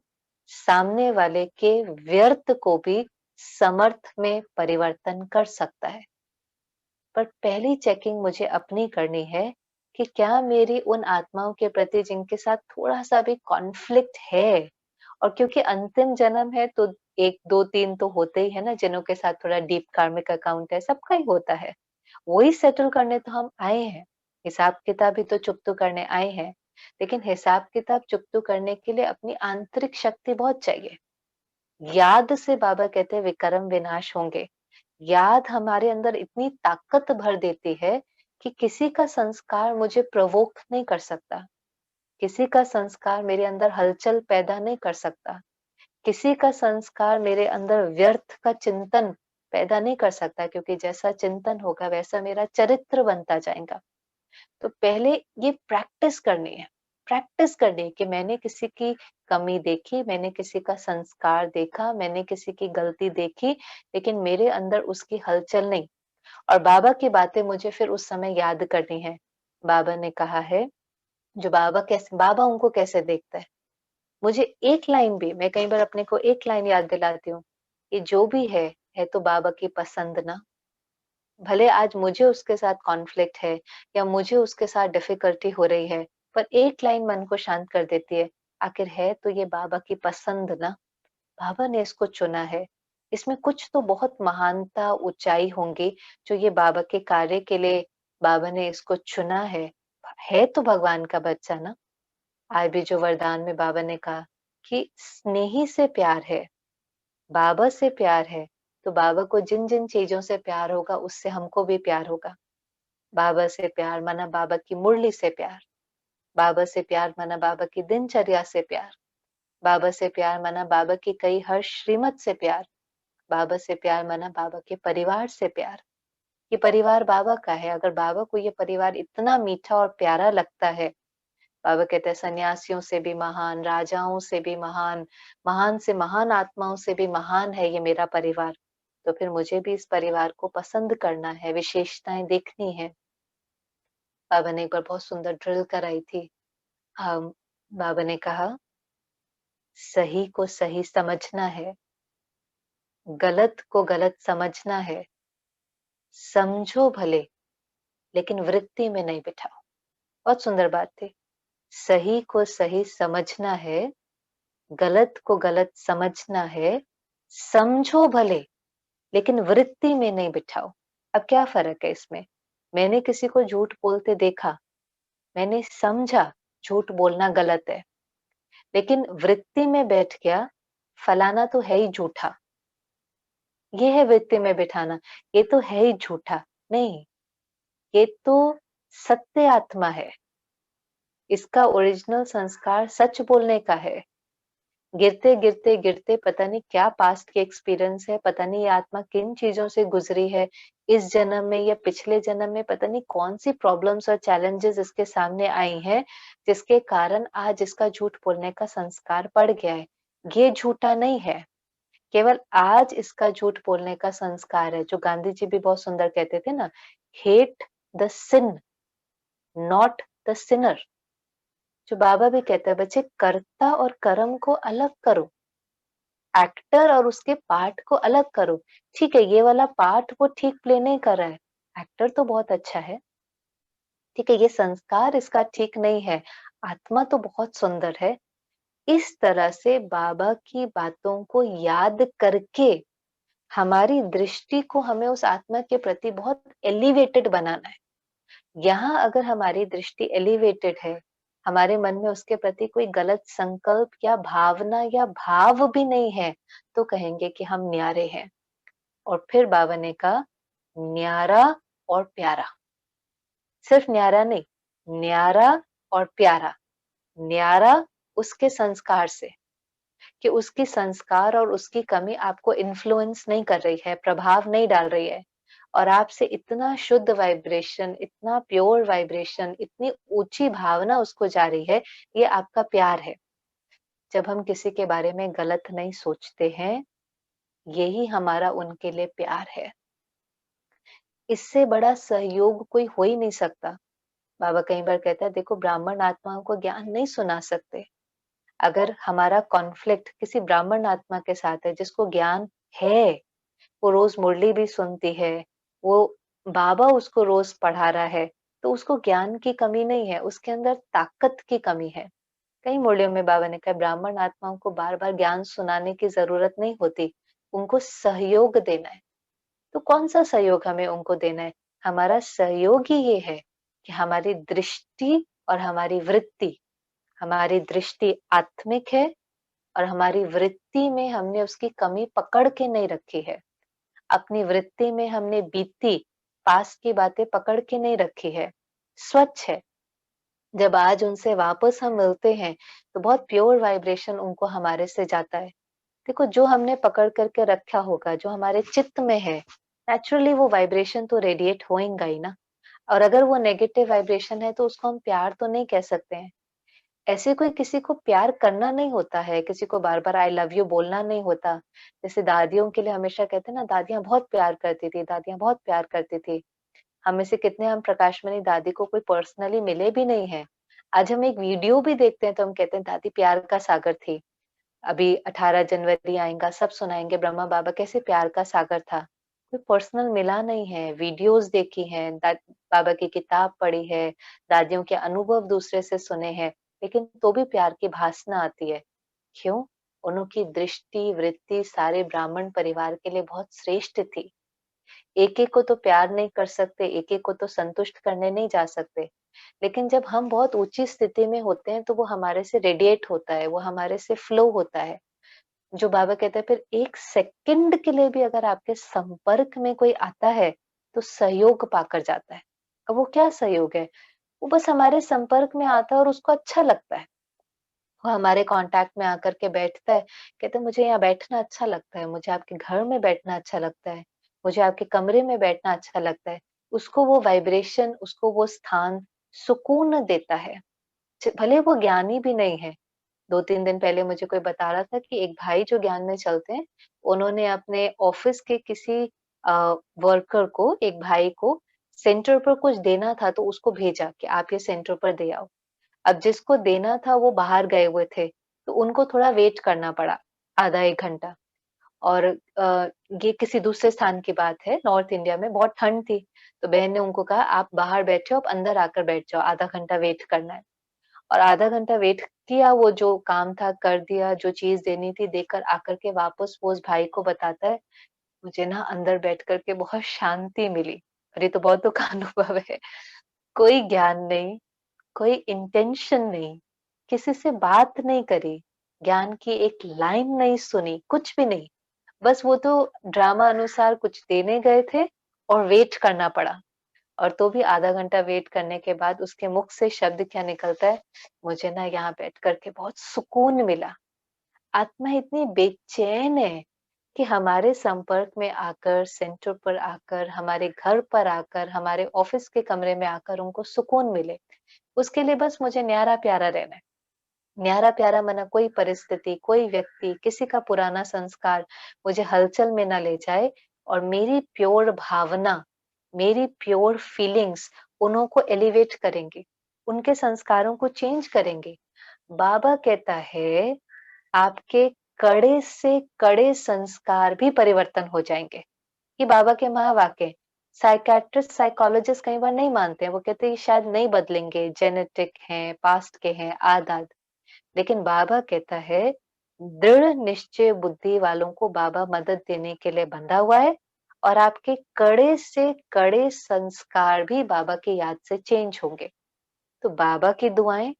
सामने वाले के व्यर्थ को भी समर्थ में परिवर्तन कर सकता है। पर पहली चेकिंग मुझे अपनी करनी है कि क्या मेरी उन आत्माओं के प्रति जिनके साथ थोड़ा सा भी कॉन्फ्लिक्ट है, और क्योंकि अंतिम जन्म है तो 1 2 3 तो होते ही है ना, जिनों के साथ थोड़ा डीप कार्मिक अकाउंट है, सबका ही होता है। वही सेटल करने तो हम आए हैं, हिसाब किताब ही तो चुकतो करने आए हैं। लेकिन हिसाब किताब चुकतो करने के लिए अपनी आंतरिक शक्ति बहुत चाहिए। याद से बाबा कहते हैं विकर्म विनाश होंगे। याद हमारे अंदर इतनी ताकत भर देती है कि किसी का संस्कार मुझे प्रोवोक नहीं कर सकता, किसी का संस्कार मेरे अंदर हलचल पैदा नहीं कर सकता, किसी का संस्कार मेरे अंदर व्यर्थ का चिंतन पैदा नहीं कर सकता, क्योंकि जैसा चिंतन होगा वैसा मेरा चरित्र बनता जाएगा। तो पहले ये प्रैक्टिस करनी है कि मैंने किसी की कमी देखी, मैंने किसी का संस्कार देखा, मैंने किसी की गलती देखी, लेकिन मेरे अंदर उसकी हलचल नहीं। और बाबा की बातें मुझे फिर उस समय याद करनी है। बाबा ने कहा है, जो बाबा उनको कैसे देखता है, मुझे एक लाइन भी, मैं कई बार अपने को एक लाइन याद दिलाती हूँ कि जो भी है तो बाबा की पसंद ना। भले आज मुझे उसके साथ कॉन्फ्लिक्ट है या मुझे उसके साथ डिफिकल्टी हो रही है, पर एक लाइन मन को शांत कर देती है, आखिर है तो ये बाबा की पसंद ना, बाबा ने इसको चुना है, इसमें कुछ तो बहुत महानता ऊंचाई होंगी जो ये बाबा के कार्य के लिए बाबा ने इसको चुना है तो भगवान का बच्चा ना। आज भी जो वरदान में बाबा ने कहा कि स्नेही से प्यार है, बाबा से प्यार है, तो बाबा को जिन जिन चीजों से प्यार होगा उससे हमको भी प्यार होगा। बाबा से प्यार माना बाबा की मुरली से प्यार, बाबा से प्यार माना बाबा की दिनचर्या से प्यार, बाबा से प्यार माना बाबा की कई हर श्रीमत से प्यार, बाबा से प्यार माना बाबा के परिवार से प्यार। ये परिवार बाबा का है, अगर बाबा को ये परिवार इतना मीठा और प्यारा लगता है, बाबा कहते हैं सन्यासियों से भी महान, राजाओं से भी महान, महान से महान आत्माओं से भी महान है ये मेरा परिवार, तो फिर मुझे भी इस परिवार को पसंद करना है, विशेषताएं देखनी है। बाबा ने एक बार बहुत सुंदर ड्रिल कराई थी। हम बाबा ने कहा सही को सही समझना है, गलत को गलत समझना है, समझो भले लेकिन वृत्ति में नहीं बिठाओ। बहुत सुंदर बात थी। सही को सही समझना है, गलत को गलत समझना है, समझो भले लेकिन वृत्ति में नहीं बिठाओ। अब क्या फर्क है इसमें? मैंने किसी को झूठ बोलते देखा, मैंने समझा झूठ बोलना गलत है, लेकिन वृत्ति में बैठ गया फलाना तो है ही झूठा, ये है वृत्ति में बिठाना, ये तो है ही झूठा। नहीं, ये तो सत्य आत्मा है, इसका ओरिजिनल संस्कार सच बोलने का है। गिरते गिरते गिरते पता नहीं क्या पास्ट के एक्सपीरियंस है, पता नहीं ये आत्मा किन चीजों से गुजरी है, इस जन्म में या पिछले जन्म में पता नहीं कौन सी प्रॉब्लम्स और चैलेंजेस इसके सामने आई हैं, जिसके कारण आज इसका झूठ बोलने का संस्कार पड़ गया है। ये झूठा नहीं है, केवल आज इसका झूठ बोलने का संस्कार है। जो गांधी जी भी बहुत सुंदर कहते थे ना, hate the sin not the sinner. जो बाबा भी कहता है बच्चे कर्ता और कर्म को अलग करो, एक्टर और उसके पार्ट को अलग करो। ठीक है, ये वाला पार्ट वो ठीक प्ले नहीं कर रहा है, एक्टर तो बहुत अच्छा है, ठीक है, ये संस्कार इसका ठीक नहीं है, आत्मा तो बहुत सुंदर है। इस तरह से बाबा की बातों को याद करके हमारी दृष्टि को हमें उस आत्मा के प्रति बहुत एलिवेटेड बनाना है। यहाँ अगर हमारी दृष्टि एलिवेटेड है, हमारे मन में उसके प्रति कोई गलत संकल्प या भावना या भाव भी नहीं है, तो कहेंगे कि हम न्यारे हैं। और फिर बाबा ने कहा, न्यारा और प्यारा। सिर्फ न्यारा नहीं, न्यारा और प्यारा। न्यारा उसके संस्कार से, कि उसकी संस्कार और उसकी कमी आपको इन्फ्लुएंस नहीं कर रही है, प्रभाव नहीं डाल रही है, और आपसे इतना शुद्ध वाइब्रेशन, इतना प्योर वाइब्रेशन, इतनी ऊंची भावना उसको जा रही है, ये आपका प्यार है। जब हम किसी के बारे में गलत नहीं सोचते हैं, यही हमारा उनके लिए प्यार है। इससे बड़ा सहयोग कोई हो ही नहीं सकता। बाबा कई बार कहता है, देखो ब्राह्मण आत्माओं को ज्ञान नहीं सुना सकते। अगर हमारा कॉन्फ्लिक्ट किसी ब्राह्मण आत्मा के साथ है जिसको ज्ञान है, वो रोज मुरली भी सुनती है, वो बाबा उसको रोज पढ़ा रहा है, तो उसको ज्ञान की कमी नहीं है, उसके अंदर ताकत की कमी है। कई मुरलियों में बाबा ने कहा, ब्राह्मण आत्माओं को बार बार ज्ञान सुनाने की जरूरत नहीं होती, उनको सहयोग देना है। तो कौन सा सहयोग हमें उनको देना है? हमारा सहयोग ही ये है कि हमारी दृष्टि और हमारी दृष्टि आत्मिक है, और हमारी वृत्ति में हमने उसकी कमी पकड़ के नहीं रखी है। अपनी वृत्ति में हमने बीती पास की बातें पकड़ के नहीं रखी है, स्वच्छ है। जब आज उनसे वापस हम मिलते हैं तो बहुत प्योर वाइब्रेशन उनको हमारे से जाता है। देखो, जो हमने पकड़ करके रखा होगा, जो हमारे चित्त में है, नेचुरली वो वाइब्रेशन तो रेडिएट होएगा ही ना। और अगर वो नेगेटिव वाइब्रेशन है तो उसको हम प्यार तो नहीं कह सकते हैं। ऐसे कोई किसी को प्यार करना नहीं होता है, किसी को बार बार आई लव यू बोलना नहीं होता। जैसे दादियों के लिए हमेशा कहते हैं ना, दादियां बहुत प्यार करती थी, दादियां बहुत प्यार करती थी। हम में से कितने, हम प्रकाश मणि दादी को कोई पर्सनली मिले भी नहीं है, आज हम एक वीडियो भी देखते हैं तो हम कहते हैं दादी प्यार का सागर थी। अभी 18 जनवरी आएगा, सब सुनाएंगे ब्रह्मा बाबा कैसे प्यार का सागर था। कोई पर्सनल मिला नहीं है, वीडियोस देखी हैं, बाबा की किताब पढ़ी है, दादियों के अनुभव दूसरे से सुने हैं, लेकिन तो भी प्यार की भासना आती है। क्यों? उनकी दृष्टि वृत्ति सारे ब्राह्मण परिवार के लिए बहुत श्रेष्ठ थी। एक एक को तो प्यार नहीं कर सकते, एक एक को तो संतुष्ट करने नहीं जा सकते, लेकिन जब हम बहुत ऊंची स्थिति में होते हैं तो वो हमारे से रेडिएट होता है, वो हमारे से फ्लो होता है। जो बाबा कहते हैं, फिर एक सेकंड के लिए भी अगर आपके संपर्क में कोई आता है तो सहयोग पाकर जाता है। अब वो क्या सहयोग है? वो बस हमारे संपर्क में आता है और उसको अच्छा लगता है, वो हमारे कांटेक्ट में आकर के बैठता है, कहते हैं मुझे यहाँ बैठना अच्छा लगता है, मुझे आपके घर में बैठना अच्छा लगता है, मुझे आपके कमरे में बैठना अच्छा लगता है। उसको वो वाइब्रेशन, उसको वो स्थान सुकून देता है। भले वो ज्ञानी भी नहीं है। 2-3 दिन पहले मुझे कोई बता रहा था कि एक भाई जो ज्ञान में चलते हैं, उन्होंने अपने ऑफिस के किसी वर्कर को, एक भाई को सेंटर पर कुछ देना था, तो उसको भेजा कि आप ये सेंटर पर दे आओ। अब जिसको देना था वो बाहर गए हुए थे, तो उनको थोड़ा वेट करना पड़ा, आधा 1 घंटा। और ये किसी दूसरे स्थान की बात है, नॉर्थ इंडिया में बहुत ठंड थी, तो बहन ने उनको कहा आप बाहर बैठे हो, आप अंदर आकर बैठ जाओ, आधा घंटा वेट करना है। और आधा घंटा वेट किया, वो जो काम था कर दिया, जो चीज़ देनी थी देकर आकर के वापस वो उस भाई को बताता है, मुझे ना अंदर बैठ कर के बहुत शांति मिली। और ये तो बहुत दुःख का अनुभव है। कोई ज्ञान नहीं, कोई इंटेंशन नहीं, किसी से बात नहीं करी, ज्ञान की एक लाइन नहीं सुनी, कुछ भी नहीं। बस वो तो ड्रामा अनुसार कुछ देने गए थे और वेट करना पड़ा। और तो भी आधा घंटा वेट करने के बाद उसके मुख से शब्द क्या निकलता है, मुझे ना यहाँ बैठ करके बहुत सुकून मिला। आत्मा इतनी बेचैन है कि हमारे संपर्क में आकर, सेंटर पर आकर, हमारे घर पर आकर, हमारे ऑफिस के कमरे में आकर उनको सुकून मिले। उसके लिए बस मुझे न्यारा प्यारा रहना है। न्यारा प्यारा मना कोई परिस्थिति, कोई व्यक्ति, किसी का पुराना संस्कार मुझे हलचल में ना ले जाए, और मेरी प्योर भावना, मेरी प्योर फीलिंग्स उन्हों को एलिवेट करेंगे, उनके संस्कारों को चेंज करेंगे। बाबा कहता है आपके कड़े से कड़े संस्कार भी परिवर्तन हो जाएंगे। ये बाबा के महावाक्य। साइकियाट्रिस्ट, साइकोलॉजिस्ट कई बार नहीं मानते हैं, वो कहते हैं शायद नहीं बदलेंगे, जेनेटिक हैं, पास्ट के हैं, आदत। लेकिन बाबा कहता है दृढ़ निश्चय बुद्धि वालों को बाबा मदद देने के लिए बंधा हुआ है, और आपके कड़े से कड़े संस्कार भी बाबा की याद से चेंज होंगे। तो बाबा की दुआएं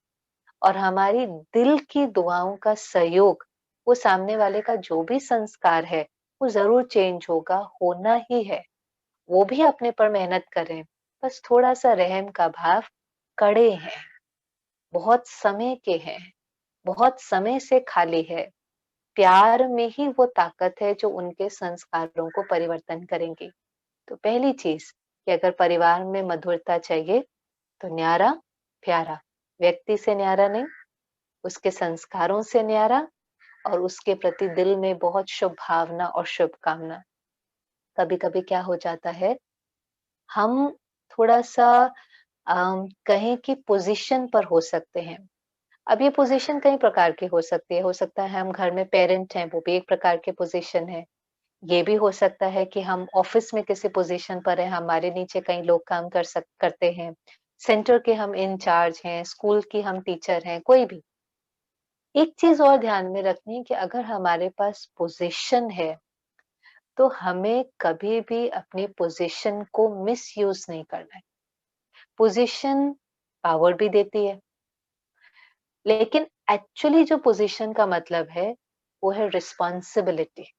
और हमारी दिल की दुआओं का सहयोग, वो सामने वाले का जो भी संस्कार है वो जरूर चेंज होगा, होना ही है। वो भी अपने पर मेहनत कर रहे हैं, बस थोड़ा सा रहम का भाव, कड़े हैं, बहुत समय के हैं, बहुत समय से खाली है। प्यार में ही वो ताकत है जो उनके संस्कारों को परिवर्तन करेंगी। तो पहली चीज कि अगर परिवार में मधुरता चाहिए तो न्यारा प्यारा, व्यक्ति से न्यारा नहीं, उसके संस्कारों से न्यारा, और उसके प्रति दिल में बहुत शुभ भावना और शुभकामना। कभी कभी क्या हो जाता है, हम थोड़ा सा कहें कि पोजीशन पर हो सकते हैं। अब ये पोजीशन कई प्रकार की हो सकती है। हो सकता है हम घर में पेरेंट हैं, वो भी एक प्रकार की पोजीशन है। ये भी हो सकता है कि हम ऑफिस में किसी पोजीशन पर हैं, हमारे नीचे कई लोग काम करते हैं। सेंटर के हम इंचार्ज हैं, स्कूल की हम टीचर हैं, कोई भी। एक चीज और ध्यान में रखनी है कि अगर हमारे पास पोजीशन है तो हमें कभी भी अपनी पोजीशन को मिसयूज नहीं करना है। पोजीशन पावर भी देती है, लेकिन एक्चुअली जो पोजीशन का मतलब है वो है रिस्पॉन्सिबिलिटी।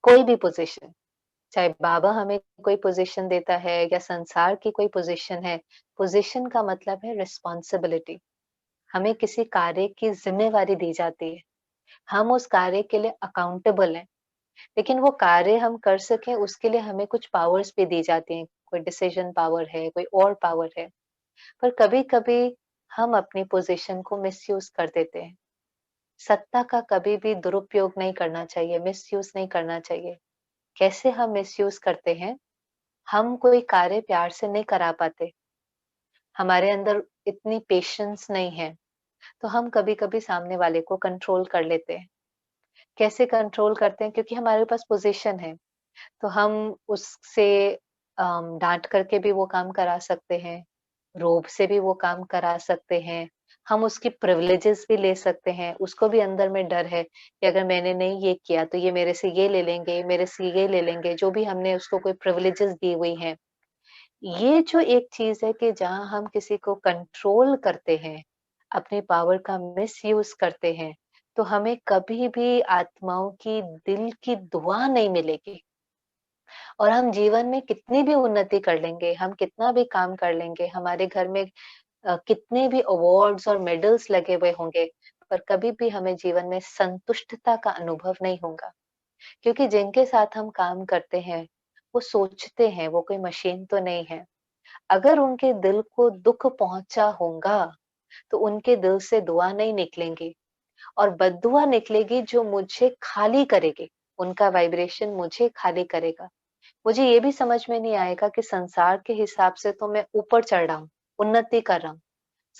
कोई भी पोजीशन, चाहे बाबा हमें कोई पोजीशन देता है या संसार की कोई पोजीशन है, पोजीशन का मतलब है रिस्पॉन्सिबिलिटी। हमें किसी कार्य की जिम्मेवारी दी जाती है, हम उस कार्य के लिए अकाउंटेबल हैं। लेकिन वो कार्य हम कर सकें उसके लिए हमें कुछ पावर्स भी दी जाती हैं, कोई डिसीजन पावर है, कोई और पावर है। पर कभी कभी हम अपनी पोजीशन को मिसयूज कर देते हैं। सत्ता का कभी भी दुरुपयोग नहीं करना चाहिए, मिसयूज नहीं करना चाहिए। कैसे हम मिसयूज करते हैं, हम कोई कार्य प्यार से नहीं करा पाते, हमारे अंदर इतनी पेशेंस नहीं है, तो हम कभी कभी सामने वाले को कंट्रोल कर लेते हैं। कैसे कंट्रोल करते हैं, क्योंकि हमारे पास पोजीशन है, तो हम उससे डांट करके भी वो काम करा सकते हैं, रोब से भी वो काम करा सकते हैं, हम उसकी प्रिविलेजेस भी ले सकते हैं। उसको भी अंदर में डर है कि अगर मैंने नहीं ये किया तो ये मेरे से ये ले लेंगे, मेरे से ये ले लेंगे, जो भी हमने उसको कोई प्रिविलेजेस दी हुई हैं। ये जो एक चीज है कि जहां हम किसी को कंट्रोल करते हैं, अपनी पावर का मिसयूज करते हैं, तो हमें कभी भी आत्माओं की दिल की दुआ नहीं मिलेगी। और हम जीवन में कितनी भी उन्नति कर लेंगे, हम कितना भी काम कर लेंगे, हमारे घर में कितने भी अवार्ड्स और मेडल्स लगे हुए होंगे, पर कभी भी हमें जीवन में संतुष्टता का अनुभव नहीं होगा। क्योंकि जिनके साथ हम काम करते हैं वो सोचते हैं, वो कोई मशीन तो नहीं है। अगर उनके दिल को दुख पहुंचा होगा तो उनके दिल से दुआ नहीं निकलेंगी, और बद्दुआ निकलेगी जो मुझे खाली करेगी। उनका वाइब्रेशन मुझे खाली करेगा। मुझे ये भी समझ में नहीं आएगा कि संसार के हिसाब से तो मैं ऊपर चढ़ रहा हूँ, उन्नति कर रहा हूँ,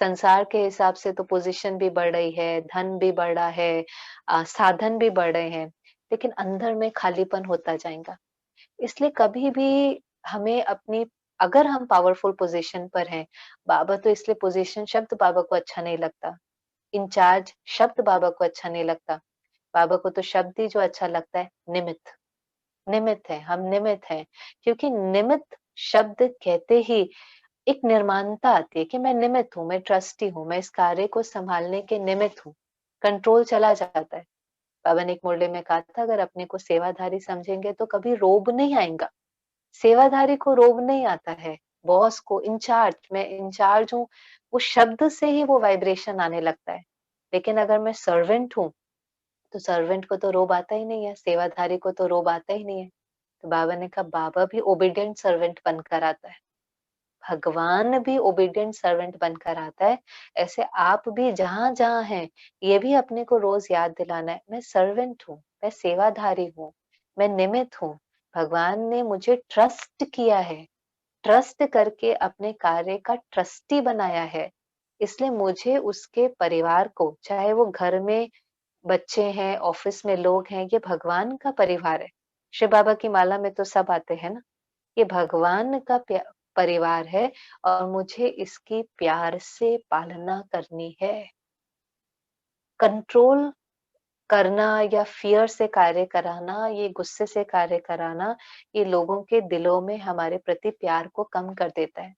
संसार के हिसाब से तो पोजीशन भी बढ़ रही है, धन भी बढ़ रहा है, साधन भी बढ़ रहे हैं, लेकिन अंदर में खालीपन होता जाएगा। इसलिए कभी भी हमें अपनी, अगर हम पावरफुल पोजीशन पर हैं, बाबा तो इसलिए पोजीशन शब्द बाबा को अच्छा नहीं लगता, इंचार्ज शब्द बाबा को अच्छा नहीं लगता। बाबा को तो शब्द ही जो अच्छा लगता है, निमित्त। निमित्त है, हम निमित्त हैं। क्योंकि निमित्त शब्द कहते ही एक निर्माणता आती है कि मैं निमित्त हूँ, मैं ट्रस्टी हूँ, मैं इस कार्य को संभालने के निमित्त हूँ। कंट्रोल चला जाता है। बाबा ने एक मुरली में कहा था, अगर अपने को सेवाधारी समझेंगे तो कभी रोब नहीं आएगा। सेवाधारी को रोब नहीं आता है, बॉस को, इंचार्ज, मैं इंचार्ज हूँ, उस शब्द से ही वो वाइब्रेशन आने लगता है। लेकिन अगर मैं सर्वेंट हूँ तो सर्वेंट को तो रोब आता ही नहीं है, सेवाधारी को तो रोब आता ही नहीं है। तो बाबा ने कहा, बाबा भी ओबीडिएंट सर्वेंट बनकर आता है, भगवान भी ओबीडिएंट सर्वेंट बनकर आता है। ऐसे आप भी जहां जहां हैं, ये भी अपने को रोज याद दिलाना है, मैं सर्वेंट हूँ, मैं सेवाधारी हूँ, मैं निमित्त हूँ। भगवान ने मुझे ट्रस्ट किया है, ट्रस्ट करके अपने कार्य का ट्रस्टी बनाया है। इसलिए मुझे उसके परिवार को, चाहे वो घर में बच्चे हैं, ऑफिस में लोग हैं, ये भगवान का परिवार है। शिव बाबा की माला में तो सब आते हैं ना, ये भगवान का परिवार है, और मुझे इसकी प्यार से पालना करनी है। कंट्रोल करना या फ़ियर से कार्य कराना, ये गुस्से से कार्य कराना, ये लोगों के दिलों में हमारे प्रति प्यार को कम कर देता है।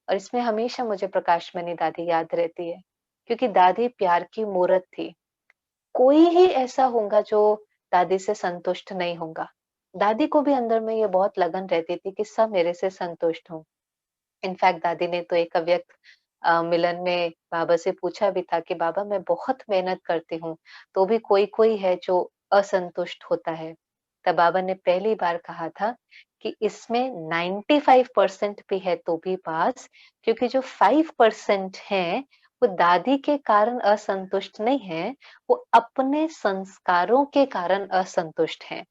और इसमें हमेशा मुझे प्रकाशमणि दादी याद रहती है, क्योंकि दादी प्यार की मूरत थी। कोई ही ऐसा होगा जो दादी से संतुष्ट नहीं होगा। दादी को भी अंदर में ये बहुत लगन रहती थी कि सब मेरे से संतुष्ट हों। इनफैक्ट दादी ने तो एक अव्यक्त मिलन में बाबा से पूछा भी था कि बाबा मैं बहुत मेहनत करती हूँ, तो भी कोई-कोई है जो असंतुष्ट होता है। तब बाबा ने पहली बार कहा था कि इसमें 95% भी है तो भी पास, क्योंकि जो 5% हैं, वो दादी के कारण असंतुष्ट नहीं है, वो अपने संस्कारों के कारण असंतुष्ट हैं।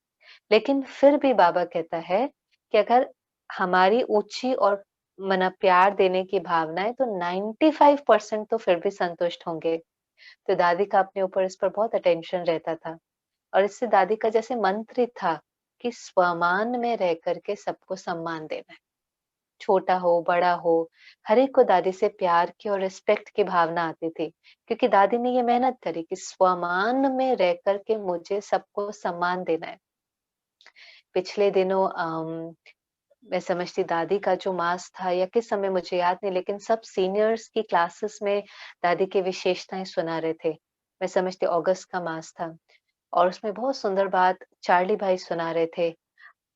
लेकिन फिर भी बाबा कहता है कि अगर हमारी ऊँची और प्यार देने की भावना है तो 95% तो फिर भी संतुष्ट होंगे। तो दादी का अपने ऊपर इस पर बहुत अटेंशन रहता था और इससे दादी का जैसे मंत्र ही था कि स्वमान में रह कर के सबको सम्मान देना है। छोटा हो, बड़ा हो, हर एक को दादी से प्यार की और रिस्पेक्ट की भावना आती थी। क्योंकि दादी ने ये मेहनत करी कि स्वमान में रह कर के मुझे सबको सम्मान देना है। पिछले दिनों मैं समझती दादी का जो मास था या किस समय मुझे याद नहीं, लेकिन सब सीनियर्स की क्लासेस में दादी की विशेषताएं सुना रहे थे। मैं समझती अगस्त का मास था और उसमें बहुत सुंदर बात चार्ली भाई सुना रहे थे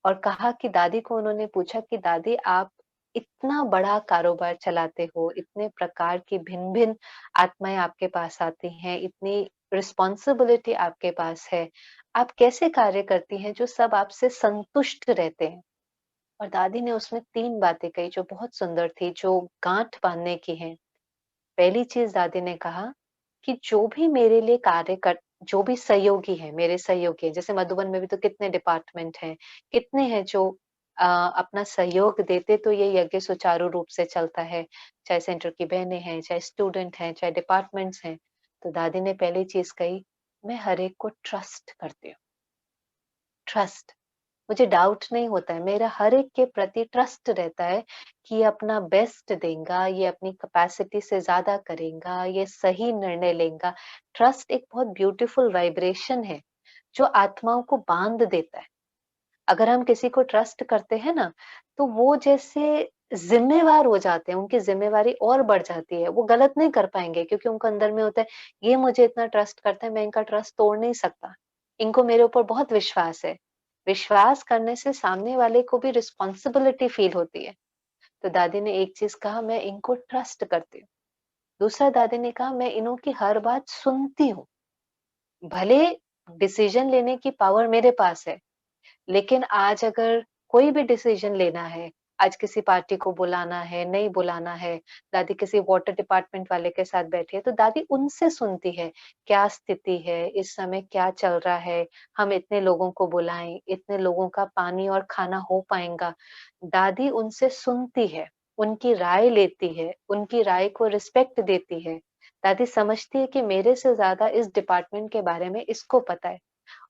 और कहा कि दादी को उन्होंने पूछा कि दादी आप इतना बड़ा कारोबार चलाते हो, इतने प्रकार की भिन्न-भिन्न आत्माएं आपके पास आती हैं, इतनी रिस्पॉन्सिबिलिटी आपके पास है, आप कैसे कार्य करती हैं जो सब आपसे संतुष्ट रहते हैं? और दादी ने उसमें 3 बातें कही जो बहुत सुंदर थी, जो गाँठ बाँधने की हैं। पहली चीज़ दादी ने कहा कि जो भी मेरे लिए कार्य कर जो भी सहयोगी हैं, मेरे सहयोगी हैं, जैसे मधुबन में भी तो कितने डिपार्टमेंट हैं, कितने हैं जो अपना सहयोग देते तो ये यज्ञ सुचारू रूप से चलता है। चाहे सेंटर की बहनें हैं, चाहे स्टूडेंट हैं, चाहे डिपार्टमेंट्स हैं। तो दादी ने पहली चीज़ कही, मैं हर एक को ट्रस्ट करती हूँ। ट्रस्ट। मुझे डाउट नहीं होता है, मेरा हर एक के प्रति ट्रस्ट रहता है कि ये अपना बेस्ट देगा, ये अपनी कैपेसिटी से ज़्यादा करेगा, ये सही निर्णय लेगा। ट्रस्ट एक बहुत ब्यूटीफुल वाइब्रेशन है, जो आत्माओं को बाँध देता है। अगर हम किसी को ट्रस्ट करते हैं ना, तो वो जैसे ज़िम्मेवार हो जाते हैं, उनकी ज़िम्मेवारी और बढ़ जाती है। वो गलत नहीं कर पाएँगे क्योंकि उनको अंदर में होता है, ये मुझे इतना ट्रस्ट करता है, मैं इनका ट्रस्ट तोड़ नहीं सकता। इनको मेरे ऊपर बहुत विश्वास है। विश्वास करने से सामने वाले को भी रिस्पॉन्सिबिलिटी फ़ील होती है। तो दादी ने एक चीज़ कहा, मैं इनको ट्रस्ट करती हूँ। दूसरा दादी ने कहा, मैं इन्हों की हर बात सुनती हूँ। भले डिसीज़न लेने की पावर मेरे पास है, लेकिन आज अगर कोई भी डिसीजन लेना है, आज किसी पार्टी को बुलाना है, नहीं बुलाना है, दादी किसी वाटर डिपार्टमेंट वाले के साथ बैठी है, तो दादी उनसे सुनती है, क्या स्थिति है, इस समय क्या चल रहा है, हम इतने लोगों को बुलाएँ, इतने लोगों का पानी और खाना हो पाएगा। दादी उनसे सुनती है, उनकी राय लेती है, उनकी राय को रिस्पेक्ट देती है। दादी समझती है कि मेरे से ज़्यादा इस डिपार्टमेंट के बारे में इसको पता है।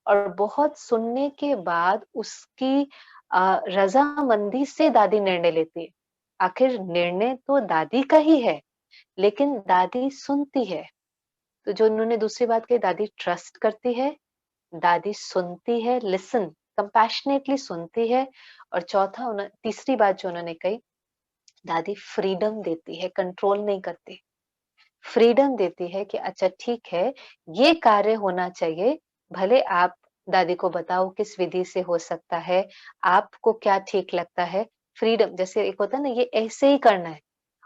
और बहुत सुनने के बाद उसकी रज़ामंदी से दादी निर्णय लेती है। आखिर निर्णय तो दादी का ही है, लेकिन दादी सुनती है। तो जो उन्होंने दूसरी बात कही, दादी ट्रस्ट करती है, दादी सुनती है, लिसन कंपैशनेटली सुनती है और चौथा तीसरी बात जो उन्होंने कही, दादी फ्रीडम देती है, कंट्रोल नहीं करती। फ्रीडम देती है कि अच्छा ठीक है, ये कार्य होना चाहिए, भले आप दादी को बताओ किस विधि से हो सकता है, आपको क्या ठीक लगता है। फ्रीडम जैसे एक होता है ना ये ऐसे ही करना है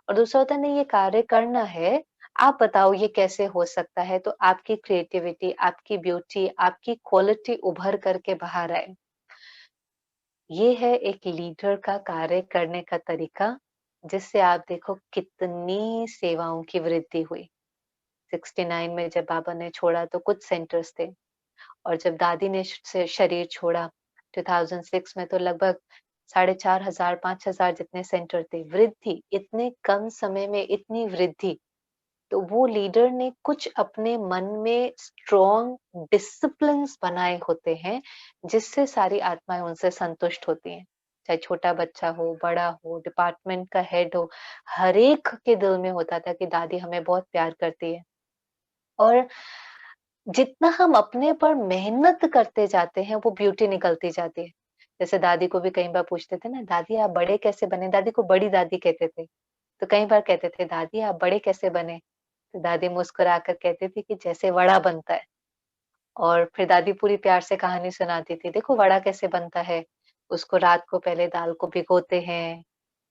और दूसरा होता है नहीं ये कार्य करना है, आप बताओ ये कैसे हो सकता है, तो आपकी क्रिएटिविटी, आपकी ब्यूटी, आपकी क्वालिटी उभर करके बाहर आए। ये है एक लीडर का कार्य करने का तरीका, जिससे आप देखो कितनी सेवाओं की वृद्धि हुई। 69 में जब बाबा ने छोड़ा तो कुछ सेंटर्स थे और जब दादी ने शरीर छोड़ा 2006 में तो लगभग 4,500 5,000 जितने सेंटर थे। वृद्धि इतने कम समय में इतनी वृद्धि, तो वो लीडर ने कुछ अपने मन में स्ट्रॉन्ग डिसिप्लिन्स बनाए होते हैं जिससे सारी आत्माएं उनसे संतुष्ट होती हैं। चाहे छोटा बच्चा हो, बड़ा हो, डिपार्टमेंट का हेड हो, हर एक के दिल में होता था कि दादी हमें बहुत प्यार करती है। और जितना हम अपने पर मेहनत करते जाते हैं वो ब्यूटी निकलती जाती है। जैसे दादी को भी कई बार पूछते थे ना, दादी आप बड़े कैसे बने? दादी को बड़ी दादी कहते थे। तो कई बार कहते थे, दादी आप बड़े कैसे बने? तो दादी मुस्कुरा कर कहती थी कि जैसे वड़ा बनता है। और फिर दादी पूरी प्यार से कहानी सुनाती थी, देखो वड़ा कैसे बनता है। उसको रात को पहले दाल को भिगोते हैं,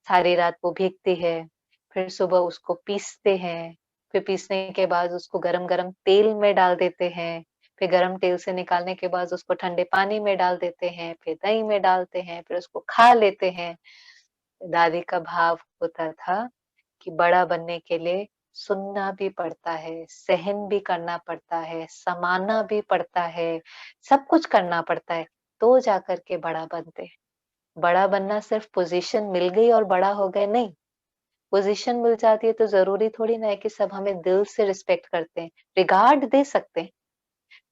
सारी रात वो भीगती है, फिर सुबह उसको पीसते हैं, फिर पीसने के बाद उसको गरम-गरम तेल में डाल देते हैं, फिर गरम तेल से निकालने के बाद उसको ठंडे पानी में डाल देते हैं, फिर दही में डालते हैं, फिर उसको खा लेते हैं। दादी का भाव होता था कि बड़ा बनने के लिए सुनना भी पड़ता है, सहन भी करना पड़ता है, समाना भी पड़ता है, सब कुछ करना पड़ता है, तो जाकर के बड़ा बनते हैं। बड़ा बनना सिर्फ पोजीशन मिल गई और बड़ा हो गए, नहीं। पोजीशन मिल जाती है तो जरूरी थोड़ी ना है कि सब हमें दिल से रिस्पेक्ट करते हैं। रिगार्ड दे सकते हैं।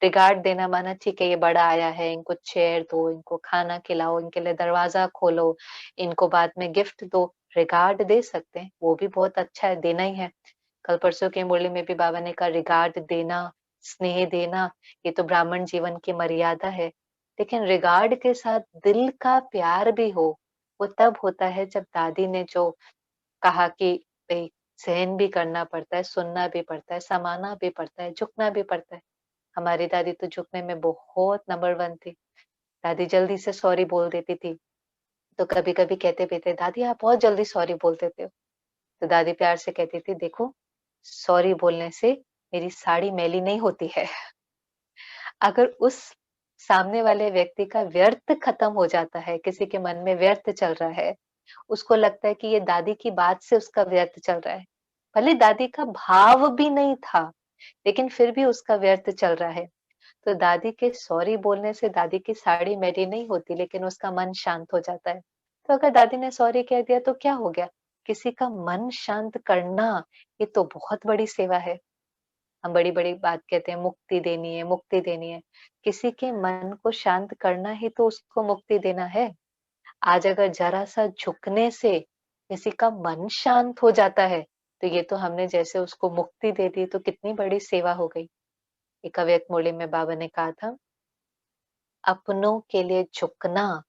रिगार्ड देना माना ठीक है, ये बड़ा आया है, इनको चेयर दो, इनको खाना खिलाओ, इनके लिए दरवाजा खोलो, इनको बाद में गिफ्ट दो। रिगार्ड दे सकते हैं, वो भी बहुत अच्छा है, देना ही है। कल परसों की मुरली में भी बाबा ने कहा, रिगार्ड देना, स्नेह देना, ये तो ब्राह्मण जीवन की मर्यादा है। लेकिन रिगार्ड के साथ दिल का प्यार भी हो, वो तब होता है जब दादी ने जो कहा कि भई सहन भी करना पड़ता है, सुनना भी पड़ता है, समाना भी पड़ता है, झुकना भी पड़ता है। हमारी दादी तो झुकने में बहुत नंबर 1 थी। दादी जल्दी से सॉरी बोल देती थी। तो कभी-कभी कहते भी थे, दादी आप बहुत जल्दी सॉरी बोल देते हो। तो दादी प्यार से कहती थी, देखो सॉरी बोलने से मेरी साड़ी मैली नहीं होती है। अगर उस सामने वाले व्यक्ति का व्यर्थ खत्म हो जाता है, किसी के मन में व्यर्थ चल रहा है, उसको लगता है कि ये दादी की बात से उसका व्यर्थ चल रहा है। भले दादी का भाव भी नहीं था, लेकिन फिर भी उसका व्यर्थ चल रहा है। तो दादी के सॉरी बोलने से दादी की साड़ी मैली नहीं होती, लेकिन उसका मन शांत हो जाता है। तो अगर दादी ने सॉरी कह दिया तो क्या हो गया? किसी का मन शांत करना, ये तो बहुत बड़ी सेवा है। हम बड़ी-बड़ी बात कहते हैं, मुक्ति देनी है, मुक्ति देनी है। किसी के मन को शांत करना ही तो उसको मुक्ति देना है। आज अगर ज़रा-सा झुकने से किसी का मन शांत हो जाता है, तो ये तो हमने जैसे उसको मुक्ति दे दी, तो कितनी बड़ी सेवा हो गई। एक अव्यक्त मुरली में बाबा ने कहा था, अपनों के लिए झुकना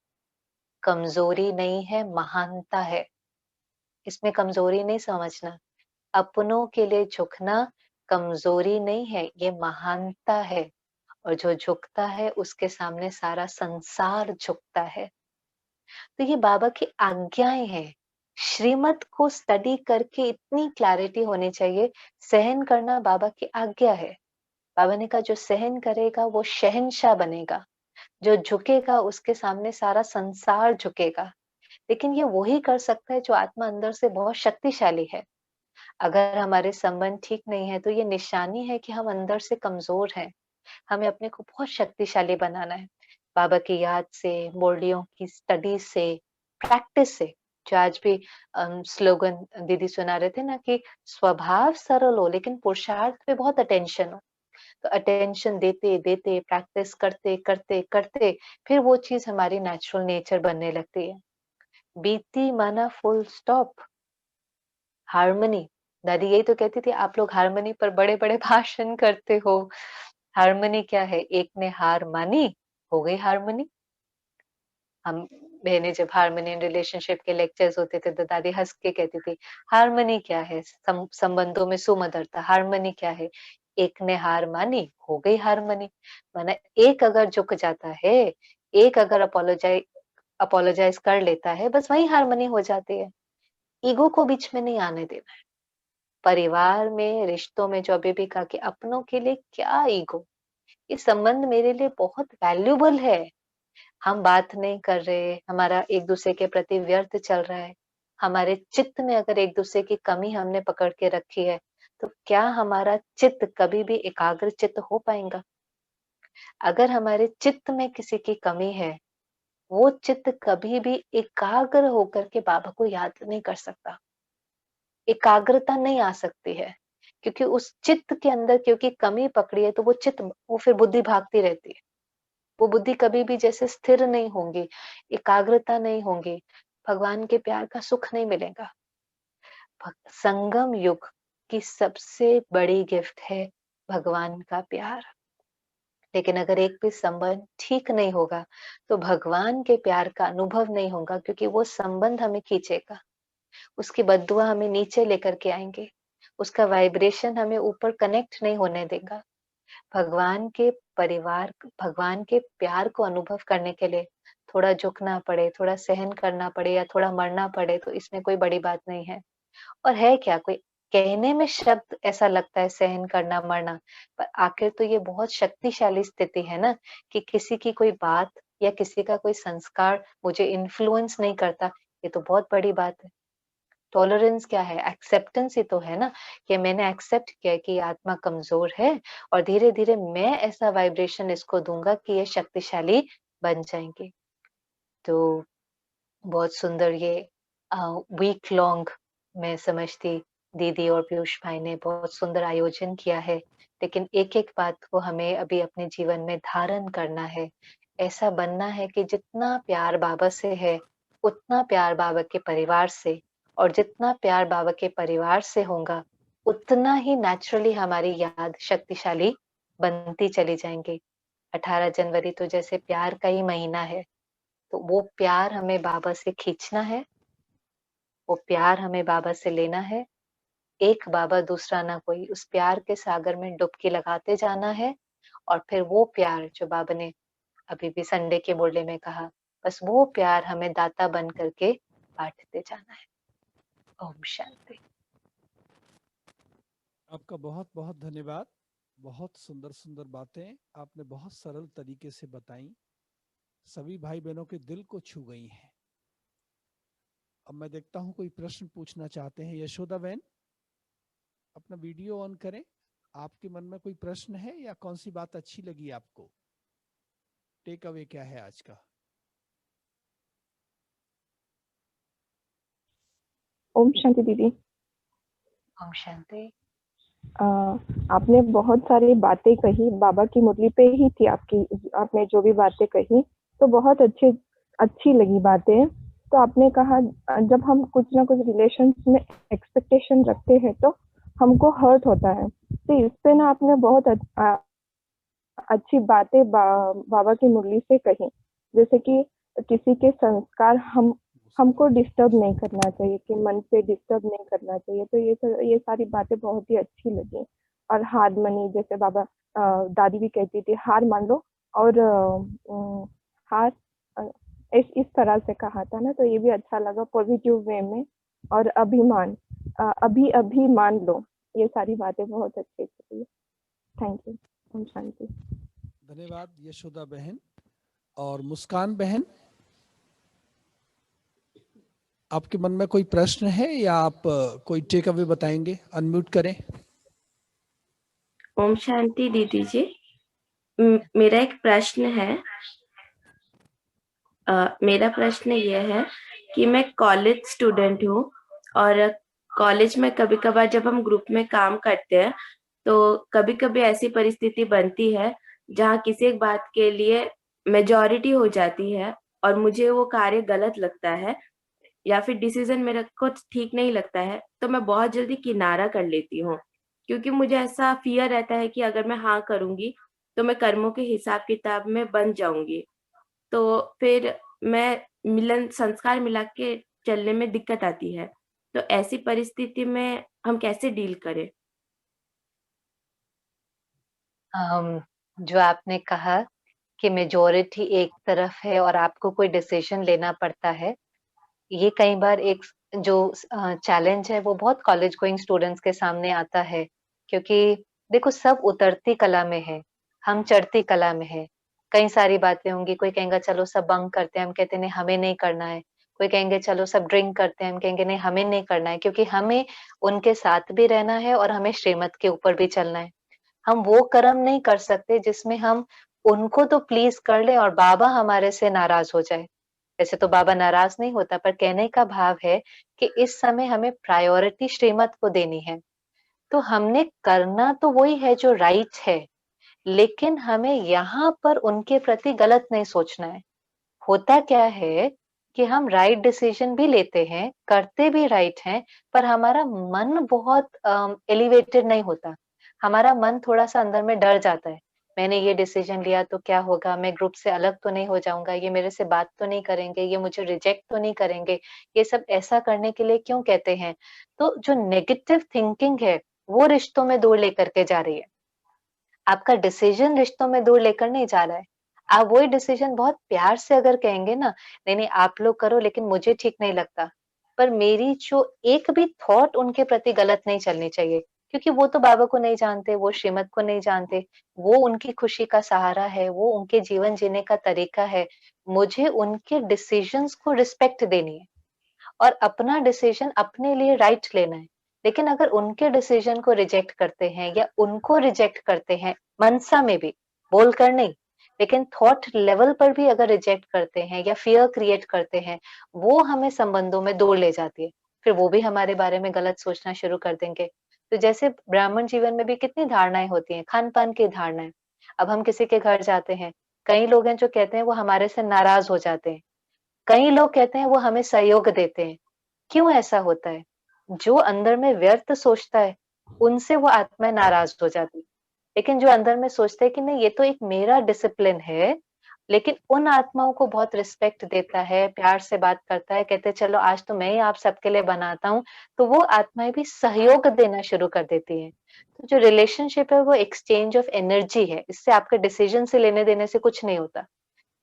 कमजोरी नहीं है, महानता है। इसमें कमजोरी नहीं समझना। अपनों के लिए झुकना कमजोरी नहीं है, ये महानता है। और जो झुकता है उसके सामने सारा संसार झुकता है। तो ये बाबा की आज्ञाएं हैं। श्रीमत को स्टडी करके इतनी क्लैरिटी होनी चाहिए। सहन करना बाबा की आज्ञा है। बाबा ने कहा, जो सहन करेगा वो शहंशाह बनेगा, जो झुकेगा उसके सामने सारा संसार झुकेगा। लेकिन ये वही कर सकता है जो आत्मा अंदर से बहुत शक्तिशाली है। अगर हमारे संबंध ठीक नहीं है तो ये निशानी है कि हम अंदर से कमजोर हैं। हमें अपने को बहुत शक्तिशाली बनाना है। बाबा की याद से, मुरलियों की स्टडी से, प्रैक्टिस से। जो आज भी स्लोगन दीदी सुना रहे थे ना कि स्वभाव सरल हो लेकिन पुरुषार्थ पे बहुत अटेंशन हो। तो अटेंशन देते देते, प्रैक्टिस करते करते करते, फिर वो चीज हमारी नेचुरल नेचर बनने लगती है। बीती माना फुल स्टॉप। हार्मनी, दादी यही तो कहती थी, आप लोग हार्मनी पर बड़े बड़े भाषण करते हो। हार्मनी क्या है? एक ने हार मानी, हो गई हार्मनी। हम बहनें जब हार्मनी इन रिलेशनशिप के लेक्चर्स होते थे तो दादी हंस के कहती थी, हार्मनी क्या है? संबंधों में सुमधुरता। हार्मनी क्या है? एक ने हार मानी, हो गई हार्मनी। माना एक अगर झुक जाता है, एक अगर अपोलोजाइज कर लेता है, बस वही हार्मनी हो जाती है। ईगो को बीच में नहीं आने देना है। परिवार में, रिश्तों में जो अभी भी कहा कि अपनों के लिए क्या ईगो, ये संबंध मेरे लिए बहुत वैल्यूबल है। हम बात नहीं कर रहे, हमारा एक दूसरे के प्रति व्यर्थ चल रहा है। हमारे चित्त में अगर एक दूसरे की कमी हमने पकड़ के रखी है, तो क्या हमारा चित्त कभी भी एकाग्र चित्त हो पाएगा? अगर हमारे चित्त में किसी की कमी है, वो चित्त कभी भी एकाग्र होकर के बाबा को याद नहीं कर सकता। एकाग्रता नहीं आ सकती है, क्योंकि उस चित्त के अंदर क्योंकि कमी पकड़ी है, तो वो फिर बुद्धि भागती रहती है। वो बुद्धि कभी भी जैसे स्थिर नहीं होंगी, एकाग्रता नहीं होंगी, भगवान के प्यार का सुख नहीं मिलेगा। संगम युग की सबसे बड़ी गिफ्ट है भगवान का प्यार। लेकिन अगर एक भी संबंध ठीक नहीं होगा तो भगवान के प्यार का अनुभव नहीं होगा, क्योंकि वो संबंध हमें खींचेगा, उसकी बद्दुआ हमें नीचे लेकर के आएंगे, उसका वाइब्रेशन हमें ऊपर कनेक्ट नहीं होने देगा। भगवान के परिवार, भगवान के प्यार को अनुभव करने के लिए थोड़ा झुकना पड़े, थोड़ा सहन करना पड़े या थोड़ा मरना पड़े तो इसमें कोई बड़ी बात नहीं है। और है क्या, कोई कहने में शब्द ऐसा लगता है सहन करना, मरना, पर आखिर तो ये बहुत शक्तिशाली स्थिति है ना, कि किसी की कोई बात या किसी का कोई संस्कार मुझे इन्फ्लुएंस नहीं करता। ये तो बहुत बड़ी बात है। टॉलरेंस क्या है? एक्सेप्टेंस ही तो है ना, कि मैंने एक्सेप्ट किया कि ये आत्मा कमजोर है और धीरे धीरे मैं ऐसा वाइब्रेशन इसको दूंगा कि ये शक्तिशाली बन जाएंगे। तो बहुत सुंदर ये वीक लॉन्ग, मैं समझती दीदी और पीयूष भाई ने बहुत सुंदर आयोजन किया है। लेकिन एक एक बात को हमें अभी अपने जीवन में धारण करना है। ऐसा बनना है कि जितना प्यार बाबा से है उतना प्यार बाबा के परिवार से, और जितना प्यार बाबा के परिवार से होगा उतना ही नेचुरली हमारी याद शक्तिशाली बनती चली जाएंगी। 18 जनवरी तो जैसे प्यार का ही महीना है, तो वो प्यार हमें बाबा से खींचना है, वो प्यार हमें बाबा से लेना है। एक बाबा दूसरा ना कोई, उस प्यार के सागर में डुबकी लगाते जाना है। और फिर वो प्यार जो बाबा ने अभी भी संडे के मुरली में कहा, बस वो प्यार हमें दाता बन करके बांटते जाना है। ओम शांति। आपका बहुत बहुत धन्यवाद। बहुत सुंदर सुंदर बातें आपने बहुत सरल तरीके से बताई, सभी भाई बहनों के दिल को छू गई हैं। अब मैं देखता हूं कोई प्रश्न पूछना चाहते हैं। यशोदा बहन, अपना वीडियो ऑन करें। आपके मन में कोई प्रश्न है या कौन सी बात अच्छी लगी आपको? टेक अवे क्या है आज का? ओम शांति दीदी। ओम शांति। आपने बहुत सारी बातें कही, बाबा की मुरली पे ही थी आपकी, आपने जो भी बातें कही तो बहुत अच्छी लगी बातें। तो आपने कहा जब हम कुछ ना कुछ रिलेशंस में एक्सपेक्टेशन रखते हैं तो हमको हर्ट होता है। तो इस पे ना आपने बहुत अच्छी बातें बाबा की मुरली से कही, जैसे कि किसी के संस्कार हमको डिस्टर्ब नहीं करना चाहिए, कि मन पे डिस्टर्ब नहीं करना चाहिए। तो ये सारी बातें बहुत ही अच्छी लगी। और हार मनी, जैसे बाबा दादी भी कहती थी हार मान लो, और हार इस तरह से कहा था ना, तो ये भी अच्छा लगा पॉजिटिव वे में। और अभिमान, अभी मान लो, ये सारी बातें बहुत अच्छी थी। Thank you. ओम शांति। धन्यवाद यशोदा बहन। और मुस्कान बहन, आपके मन में कोई प्रश्न है या आप कोई टेक अवे बताएंगे? अनम्यूट करें। ओम शांति दीदी जी। मेरा एक प्रश्न है। मेरा प्रश्न यह है कि मैं कॉलेज स्टूडेंट हूँ, और कॉलेज में कभी कभार जब हम ग्रुप में काम करते हैं तो कभी कभी ऐसी परिस्थिति बनती है जहाँ किसी एक बात के लिए मेजॉरिटी हो जाती है और मुझे वो कार्य गलत लगता है या फिर डिसीजन मेरे को ठीक नहीं लगता है, तो मैं बहुत जल्दी किनारा कर लेती हूँ, क्योंकि मुझे ऐसा फियर रहता है कि अगर मैं हाँ करूंगी तो मैं कर्मों के हिसाब किताब में बन जाऊंगी, तो फिर मैं संस्कार मिला के चलने में दिक्कत आती है। तो ऐसी परिस्थिति में हम कैसे डील करें? जो आपने कहा कि मेजॉरिटी एक तरफ है और आपको कोई डिसीजन लेना पड़ता है, ये कई बार एक जो चैलेंज है वो बहुत कॉलेज गोइंग स्टूडेंट्स के सामने आता है। क्योंकि देखो, सब उतरती कला में है, हम चढ़ती कला में है। कई सारी बातें होंगी, कोई कहेगा चलो सब बंक करते हैं, हम कहते नहीं हमें नहीं करना है। कोई कहेंगे चलो सब ड्रिंक करते हैं, हम कहेंगे नहीं हमें नहीं करना है, क्योंकि हमें उनके साथ भी रहना है और हमें श्रीमत के ऊपर भी चलना है। हम वो कर्म नहीं कर सकते जिसमें हम उनको तो प्लीज कर ले और बाबा हमारे से नाराज हो जाए। वैसे तो बाबा नाराज नहीं होता, पर कहने का भाव है कि इस समय हमें प्रायोरिटी श्रीमत को देनी है। तो हमने करना तो वही है जो राइट है, लेकिन हमें यहाँ पर उनके प्रति गलत नहीं सोचना है। होता क्या है कि हम राइट डिसीजन भी लेते हैं, करते भी राइट हैं, पर हमारा मन बहुत एलिवेटेड नहीं होता। हमारा मन थोड़ा सा अंदर में डर जाता है मैंने ये डिसीजन लिया तो क्या होगा, मैं ग्रुप से अलग तो नहीं हो जाऊंगा, ये मेरे से बात तो नहीं करेंगे, ये मुझे रिजेक्ट तो नहीं करेंगे, ये सब ऐसा करने के लिए क्यों कहते हैं। तो जो नेगेटिव थिंकिंग है वो रिश्तों में दूर लेकर के जा रही है। आपका डिसीजन रिश्तों में दूर लेकर नहीं जा रहा है। आप वही डिसीजन बहुत प्यार से अगर कहेंगे ना, नहीं नहीं आप लोग करो लेकिन मुझे ठीक नहीं लगता, पर मेरी जो एक भी थॉट उनके प्रति गलत नहीं चलनी चाहिए, क्योंकि वो तो बाबा को नहीं जानते, वो श्रीमत को नहीं जानते, वो उनकी खुशी का सहारा है, वो उनके जीवन जीने का तरीका है। मुझे उनके डिसीजंस को रिस्पेक्ट देनी है और अपना डिसीजन अपने लिए राइट लेना है। लेकिन अगर उनके डिसीजन को रिजेक्ट करते हैं या उनको रिजेक्ट करते हैं, मनसा में भी, बोलकर नहीं, लेकिन थॉट लेवल पर भी अगर रिजेक्ट करते हैं या फियर क्रिएट करते हैं, वो हमें संबंधों में दूर ले जाती है। फिर वो भी हमारे बारे में गलत सोचना शुरू कर देंगे। तो जैसे ब्राह्मण जीवन में भी कितनी धारणाएं होती हैं, खान पान की धारणाएं। अब हम किसी के घर जाते हैं, कई लोग हैं जो कहते हैं वो हमारे से नाराज हो जाते हैं, कई लोग कहते हैं वो हमें सहयोग देते हैं। क्यों ऐसा होता है? जो अंदर में व्यर्थ सोचता है, उनसे वो आत्मा नाराज हो जाती है। लेकिन जो अंदर में सोचते हैं कि नहीं ये तो एक मेरा डिसिप्लिन है, लेकिन उन आत्माओं को बहुत रिस्पेक्ट देता है, प्यार से बात करता है, कहते हैं चलो आज तो मैं ही आप सबके लिए बनाता हूँ, तो वो आत्माएं भी सहयोग देना शुरू कर देती हैं। तो जो रिलेशनशिप है वो एक्सचेंज ऑफ एनर्जी है, इससे आपके डिसीजन से लेने देने से कुछ नहीं होता।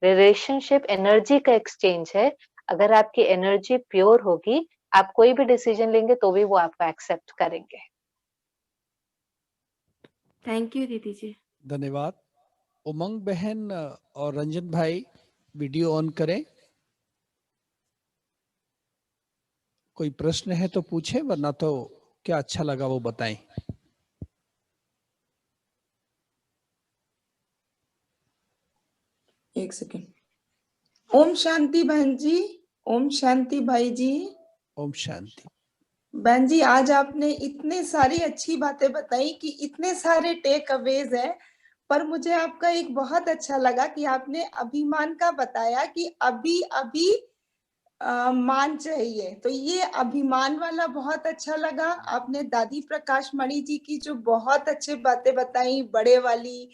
रिलेशनशिप एनर्जी का एक्सचेंज है। अगर आपकी एनर्जी प्योर होगी, आप कोई भी डिसीजन लेंगे तो भी वो आपको एक्सेप्ट करेंगे। थैंक यू दीदी जी। धन्यवाद। उमंग बहन और रंजन भाई वीडियो ऑन करें। कोई प्रश्न है तो पूछे, वरना तो क्या अच्छा लगा वो बताएं। एक सेकेंड। ओम शांति बहन जी, ओम शांति भाई जी। ओम शांति। बहन जी आज आपने इतने सारी अच्छी बातें बताई कि इतने सारे टेक अवेज है, पर मुझे आपका एक बहुत अच्छा लगा कि आपने अभिमान का बताया कि अभी अभी मान चाहिए, तो ये अभिमान वाला बहुत अच्छा लगा। आपने दादी प्रकाश मणि जी की जो बहुत अच्छी बातें बताई, बड़े वाली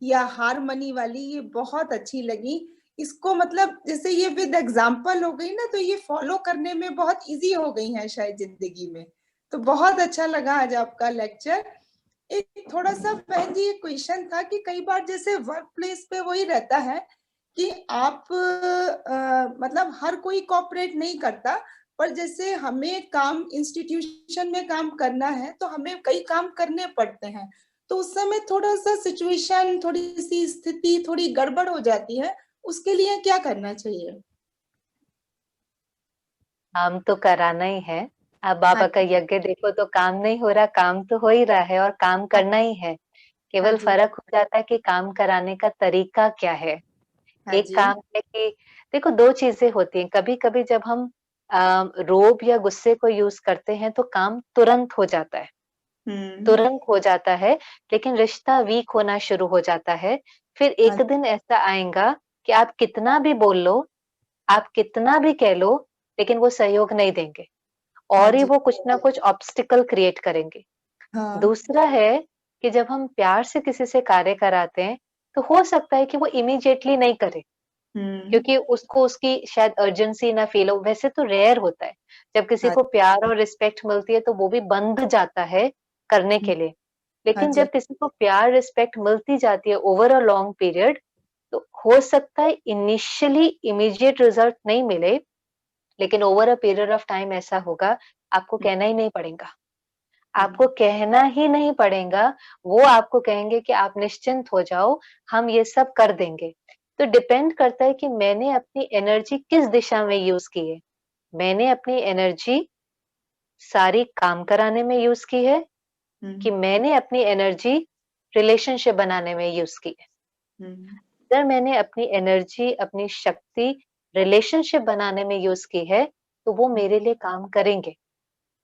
या हारमनी वाली, ये बहुत अच्छी लगी। इसको मतलब जैसे ये विद एग्जाम्पल हो गई ना, तो ये फॉलो करने में बहुत इजी हो गई है शायद जिंदगी में। तो बहुत अच्छा लगा आज आपका लेक्चर। एक थोड़ा सा बहन जी एक क्वेश्चन था कि कई बार जैसे वर्क प्लेस पे वही रहता है कि आप मतलब हर कोई कोऑपरेट नहीं करता, पर जैसे हमें काम इंस्टीट्यूशन में काम करना है तो हमें कई काम करने पड़ते हैं, तो उस समय थोड़ा सा सिचुएशन, थोड़ी सी स्थिति थोड़ी गड़बड़ हो जाती है, उसके लिए क्या करना चाहिए? काम तो कराना ही है। अब बाबा का यज्ञ देखो तो काम नहीं हो रहा, काम तो हो ही रहा है और काम करना ही है। केवल फर्क हो जाता है कि काम कराने का तरीका क्या है। एक काम है कि देखो दो चीजें होती हैं, कभी कभी जब हम रोब या गुस्से को यूज करते हैं तो काम तुरंत हो जाता है, तुरंत हो जाता है, लेकिन रिश्ता वीक होना शुरू हो जाता है। फिर एक दिन ऐसा आएगा कि आप कितना भी बोल लो, आप कितना भी कह लो, लेकिन वो सहयोग नहीं देंगे और ही वो कुछ ना कुछ ऑब्स्टिकल क्रिएट करेंगे। दूसरा है कि जब हम प्यार से किसी से कार्य कराते हैं तो हो सकता है कि वो इमीडिएटली नहीं करे, क्योंकि उसको उसकी शायद अर्जेंसी ना फील हो। वैसे तो रेयर होता है, जब किसी को प्यार और रिस्पेक्ट मिलती है तो वो भी बंध जाता है करने के लिए। लेकिन जब किसी को प्यार रिस्पेक्ट मिलती जाती है ओवर अ लॉन्ग पीरियड, तो हो सकता है इनिशियली इमीडिएट रिजल्ट नहीं मिले, लेकिन over a period of time ऐसा होगा, आपको कहना ही नहीं पड़ेगा, आपको कहना ही नहीं पड़ेगा। वो आपको कहेंगे कि आप निश्चिंत हो जाओ, हम ये सब कर देंगे। तो डिपेंड करता है कि मैंने अपनी एनर्जी किस दिशा में यूज की है। मैंने अपनी एनर्जी सारी काम कराने में यूज की है कि मैंने अपनी एनर्जी रिलेशनशिप बनाने में यूज की है। अगर मैंने अपनी एनर्जी, अपनी शक्ति रिलेशनशिप बनाने में यूज की है तो वो मेरे लिए काम करेंगे।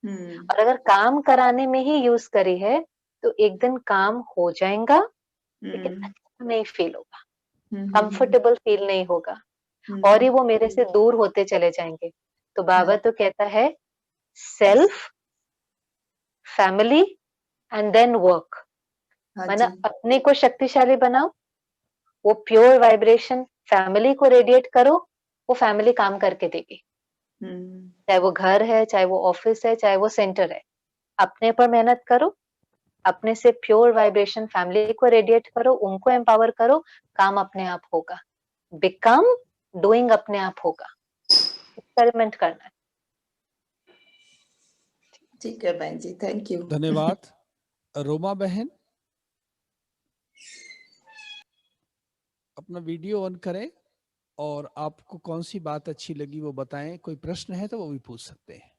और अगर काम कराने में ही यूज करी है तो एक दिन काम हो जाएगा, लेकिन अच्छा नहीं फील होगा, कंफर्टेबल फील नहीं होगा और ही वो मेरे से दूर होते चले जाएंगे। तो बाबा तो कहता है self, family and then work, माना अपने को शक्तिशाली बनाओ, वो प्योर वाइब्रेशन फैमिली को रेडिएट करो, वो फैमिली काम करके देगी। चाहे वो घर है, चाहे वो ऑफिस है, चाहे वो सेंटर है। अपने पर मेहनत करो, अपने से प्योर वाइब्रेशन फैमिली को रेडिएट करो, उनको एम्पावर करो, काम अपने आप होगा। बिकम डूइंग अपने आप होगा। एक्सपेरिमेंट करना है। ठीक है बहन जी, थैंक यू। धन्यवाद। रोमा बहन, अपना वीडियो ऑन करें और आपको कौन सी बात अच्छी लगी वो बताएं। कोई प्रश्न है तो वो भी पूछ सकते हैं।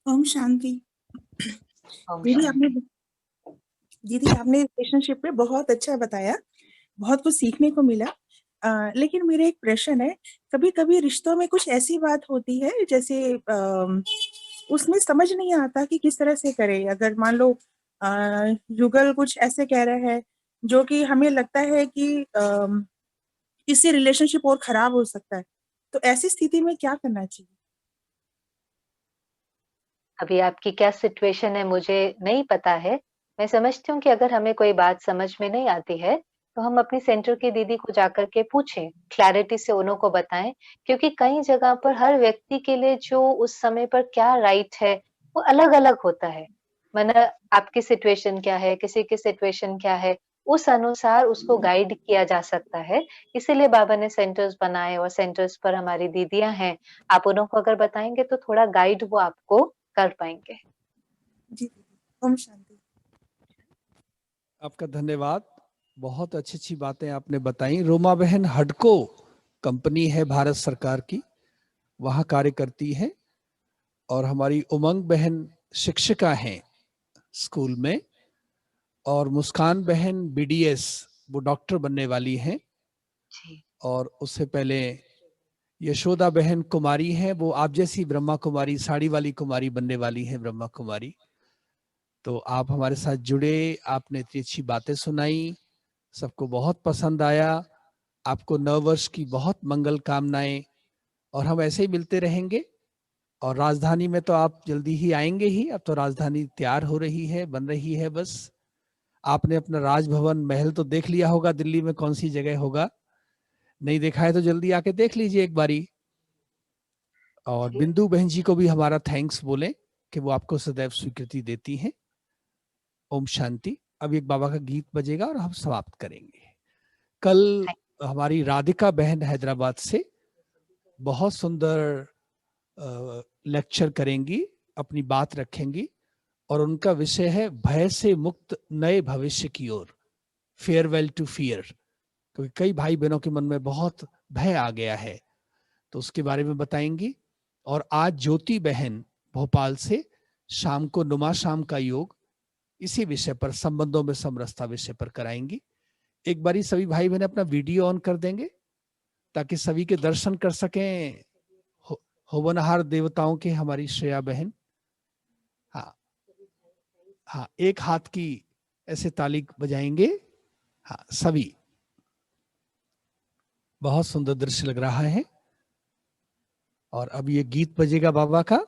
ओम शांति। ओम दीदी आपने शांति। दीदी आपने रिलेशनशिप पे बहुत अच्छा बताया, बहुत कुछ सीखने को मिला। लेकिन मेरा एक प्रश्न है, कभी कभी रिश्तों में कुछ ऐसी बात होती है जैसे उसमें समझ नहीं आता कि किस तरह से करें। अगर मान लो युगल कुछ ऐसे कह रहे हैं जो कि हमें लगता है कि इससे रिलेशनशिप और खराब हो सकता है, तो ऐसी स्थिति में क्या करना चाहिए? अभी आपकी क्या सिचुएशन है मुझे नहीं पता है। मैं समझती हूँ कि अगर हमें कोई बात समझ में नहीं आती है तो हम अपनी सेंटर की दीदी को जाकर के पूछें, क्लैरिटी से उन्हों को बताएं, क्योंकि कई जगह पर हर व्यक्ति के लिए जो उस समय पर क्या राइट है वो अलग अलग होता है। मतलब आपकी सिचुएशन क्या है, किसी की सिचुएशन क्या है, उस अनुसार उसको गाइड किया जा सकता है। इसीलिए बाबा ने सेंटर्स बनाए और सेंटर्स पर हमारी दीदियां हैं। आप उन्हों को अगर बताएंगे तो थोड़ा गाइड वो आपको कर पाएंगे। जी, ओम शांति। आपका धन्यवाद। बहुत अच्छी अच्छी बातें आपने बताई। रोमा बहन हडको कंपनी है भारत सरकार की, वहां कार्य करती है। और हमारी उमंग बहन शिक्षिका हैं स्कूल में। और मुस्कान बहन बीडीएस, वो डॉक्टर बनने वाली हैं। जी। और उससे पहले यशोदा बहन कुमारी है, वो आप जैसी ब्रह्मा कुमारी, साड़ी वाली कुमारी बनने वाली है, ब्रह्मा कुमारी। तो आप हमारे साथ जुड़े, आपने इतनी अच्छी बातें सुनाई, सबको बहुत पसंद आया। आपको नववर्ष की बहुत मंगल कामनाएं। और हम ऐसे ही मिलते रहेंगे। और राजधानी में तो आप जल्दी ही आएंगे ही, अब तो राजधानी तैयार हो रही है, बन रही है। बस आपने अपना राजभवन महल तो देख लिया होगा, दिल्ली में कौन सी जगह होगा, नहीं देखा है तो जल्दी आके देख लीजिए एक बारी। और बिंदु बहन जी को भी हमारा थैंक्स बोले कि वो आपको सदैव स्वीकृति देती हैं। ओम शांति। अब एक बाबा का गीत बजेगा और हम समाप्त करेंगे। कल हमारी राधिका बहन हैदराबाद से बहुत सुंदर लेक्चर करेंगी, अपनी बात रखेंगी। और उनका विषय है भय से मुक्त नए भविष्य की ओर, फेयरवेल टू फियर। क्योंकि कई भाई बहनों के मन में बहुत भय आ गया है, तो उसके बारे में बताएंगी। और आज ज्योति बहन भोपाल से शाम को नुमा शाम का योग इसी विषय पर, संबंधों में समरसता विषय पर कराएंगी। एक बारी सभी भाई बहन अपना वीडियो ऑन कर देंगे ताकि सभी के दर्शन कर सकें। होवनहार देवताओं के हमारी श्रेया बहन। हाँ हाँ, एक हाथ की ऐसे ताली बजाएंगे। हाँ सभी। बहुत सुंदर दृश्य लग रहा है। और अब ये गीत बजेगा बाबा का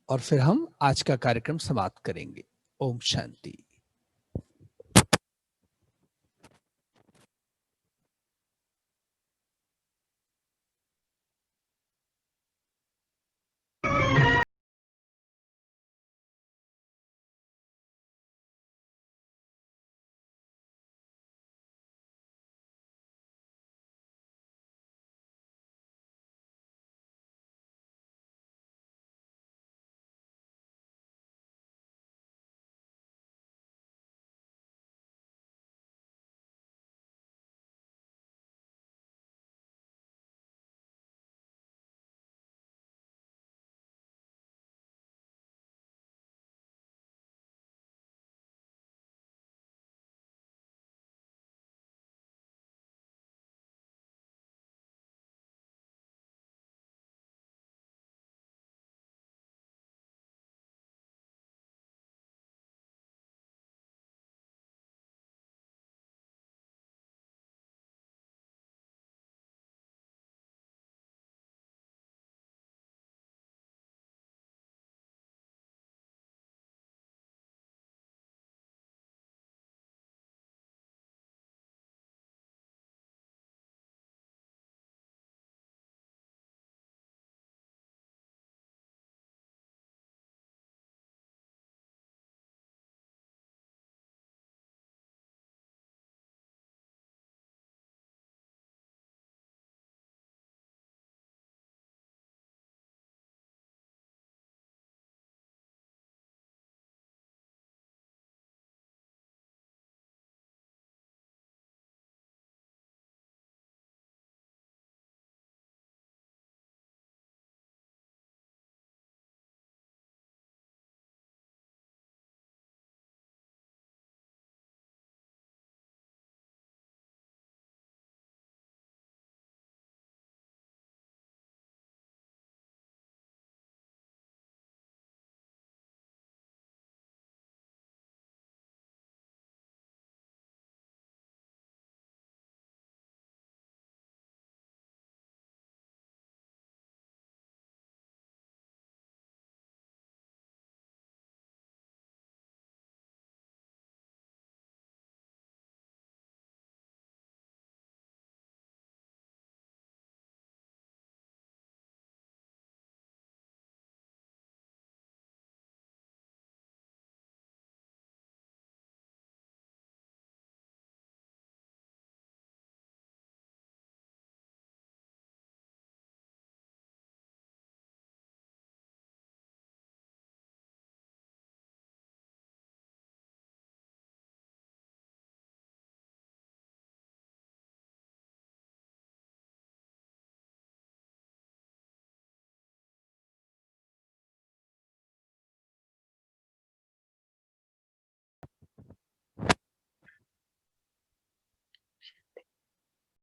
और फिर हम आज का कार्यक्रम समाप्त करेंगे। ओम शांति।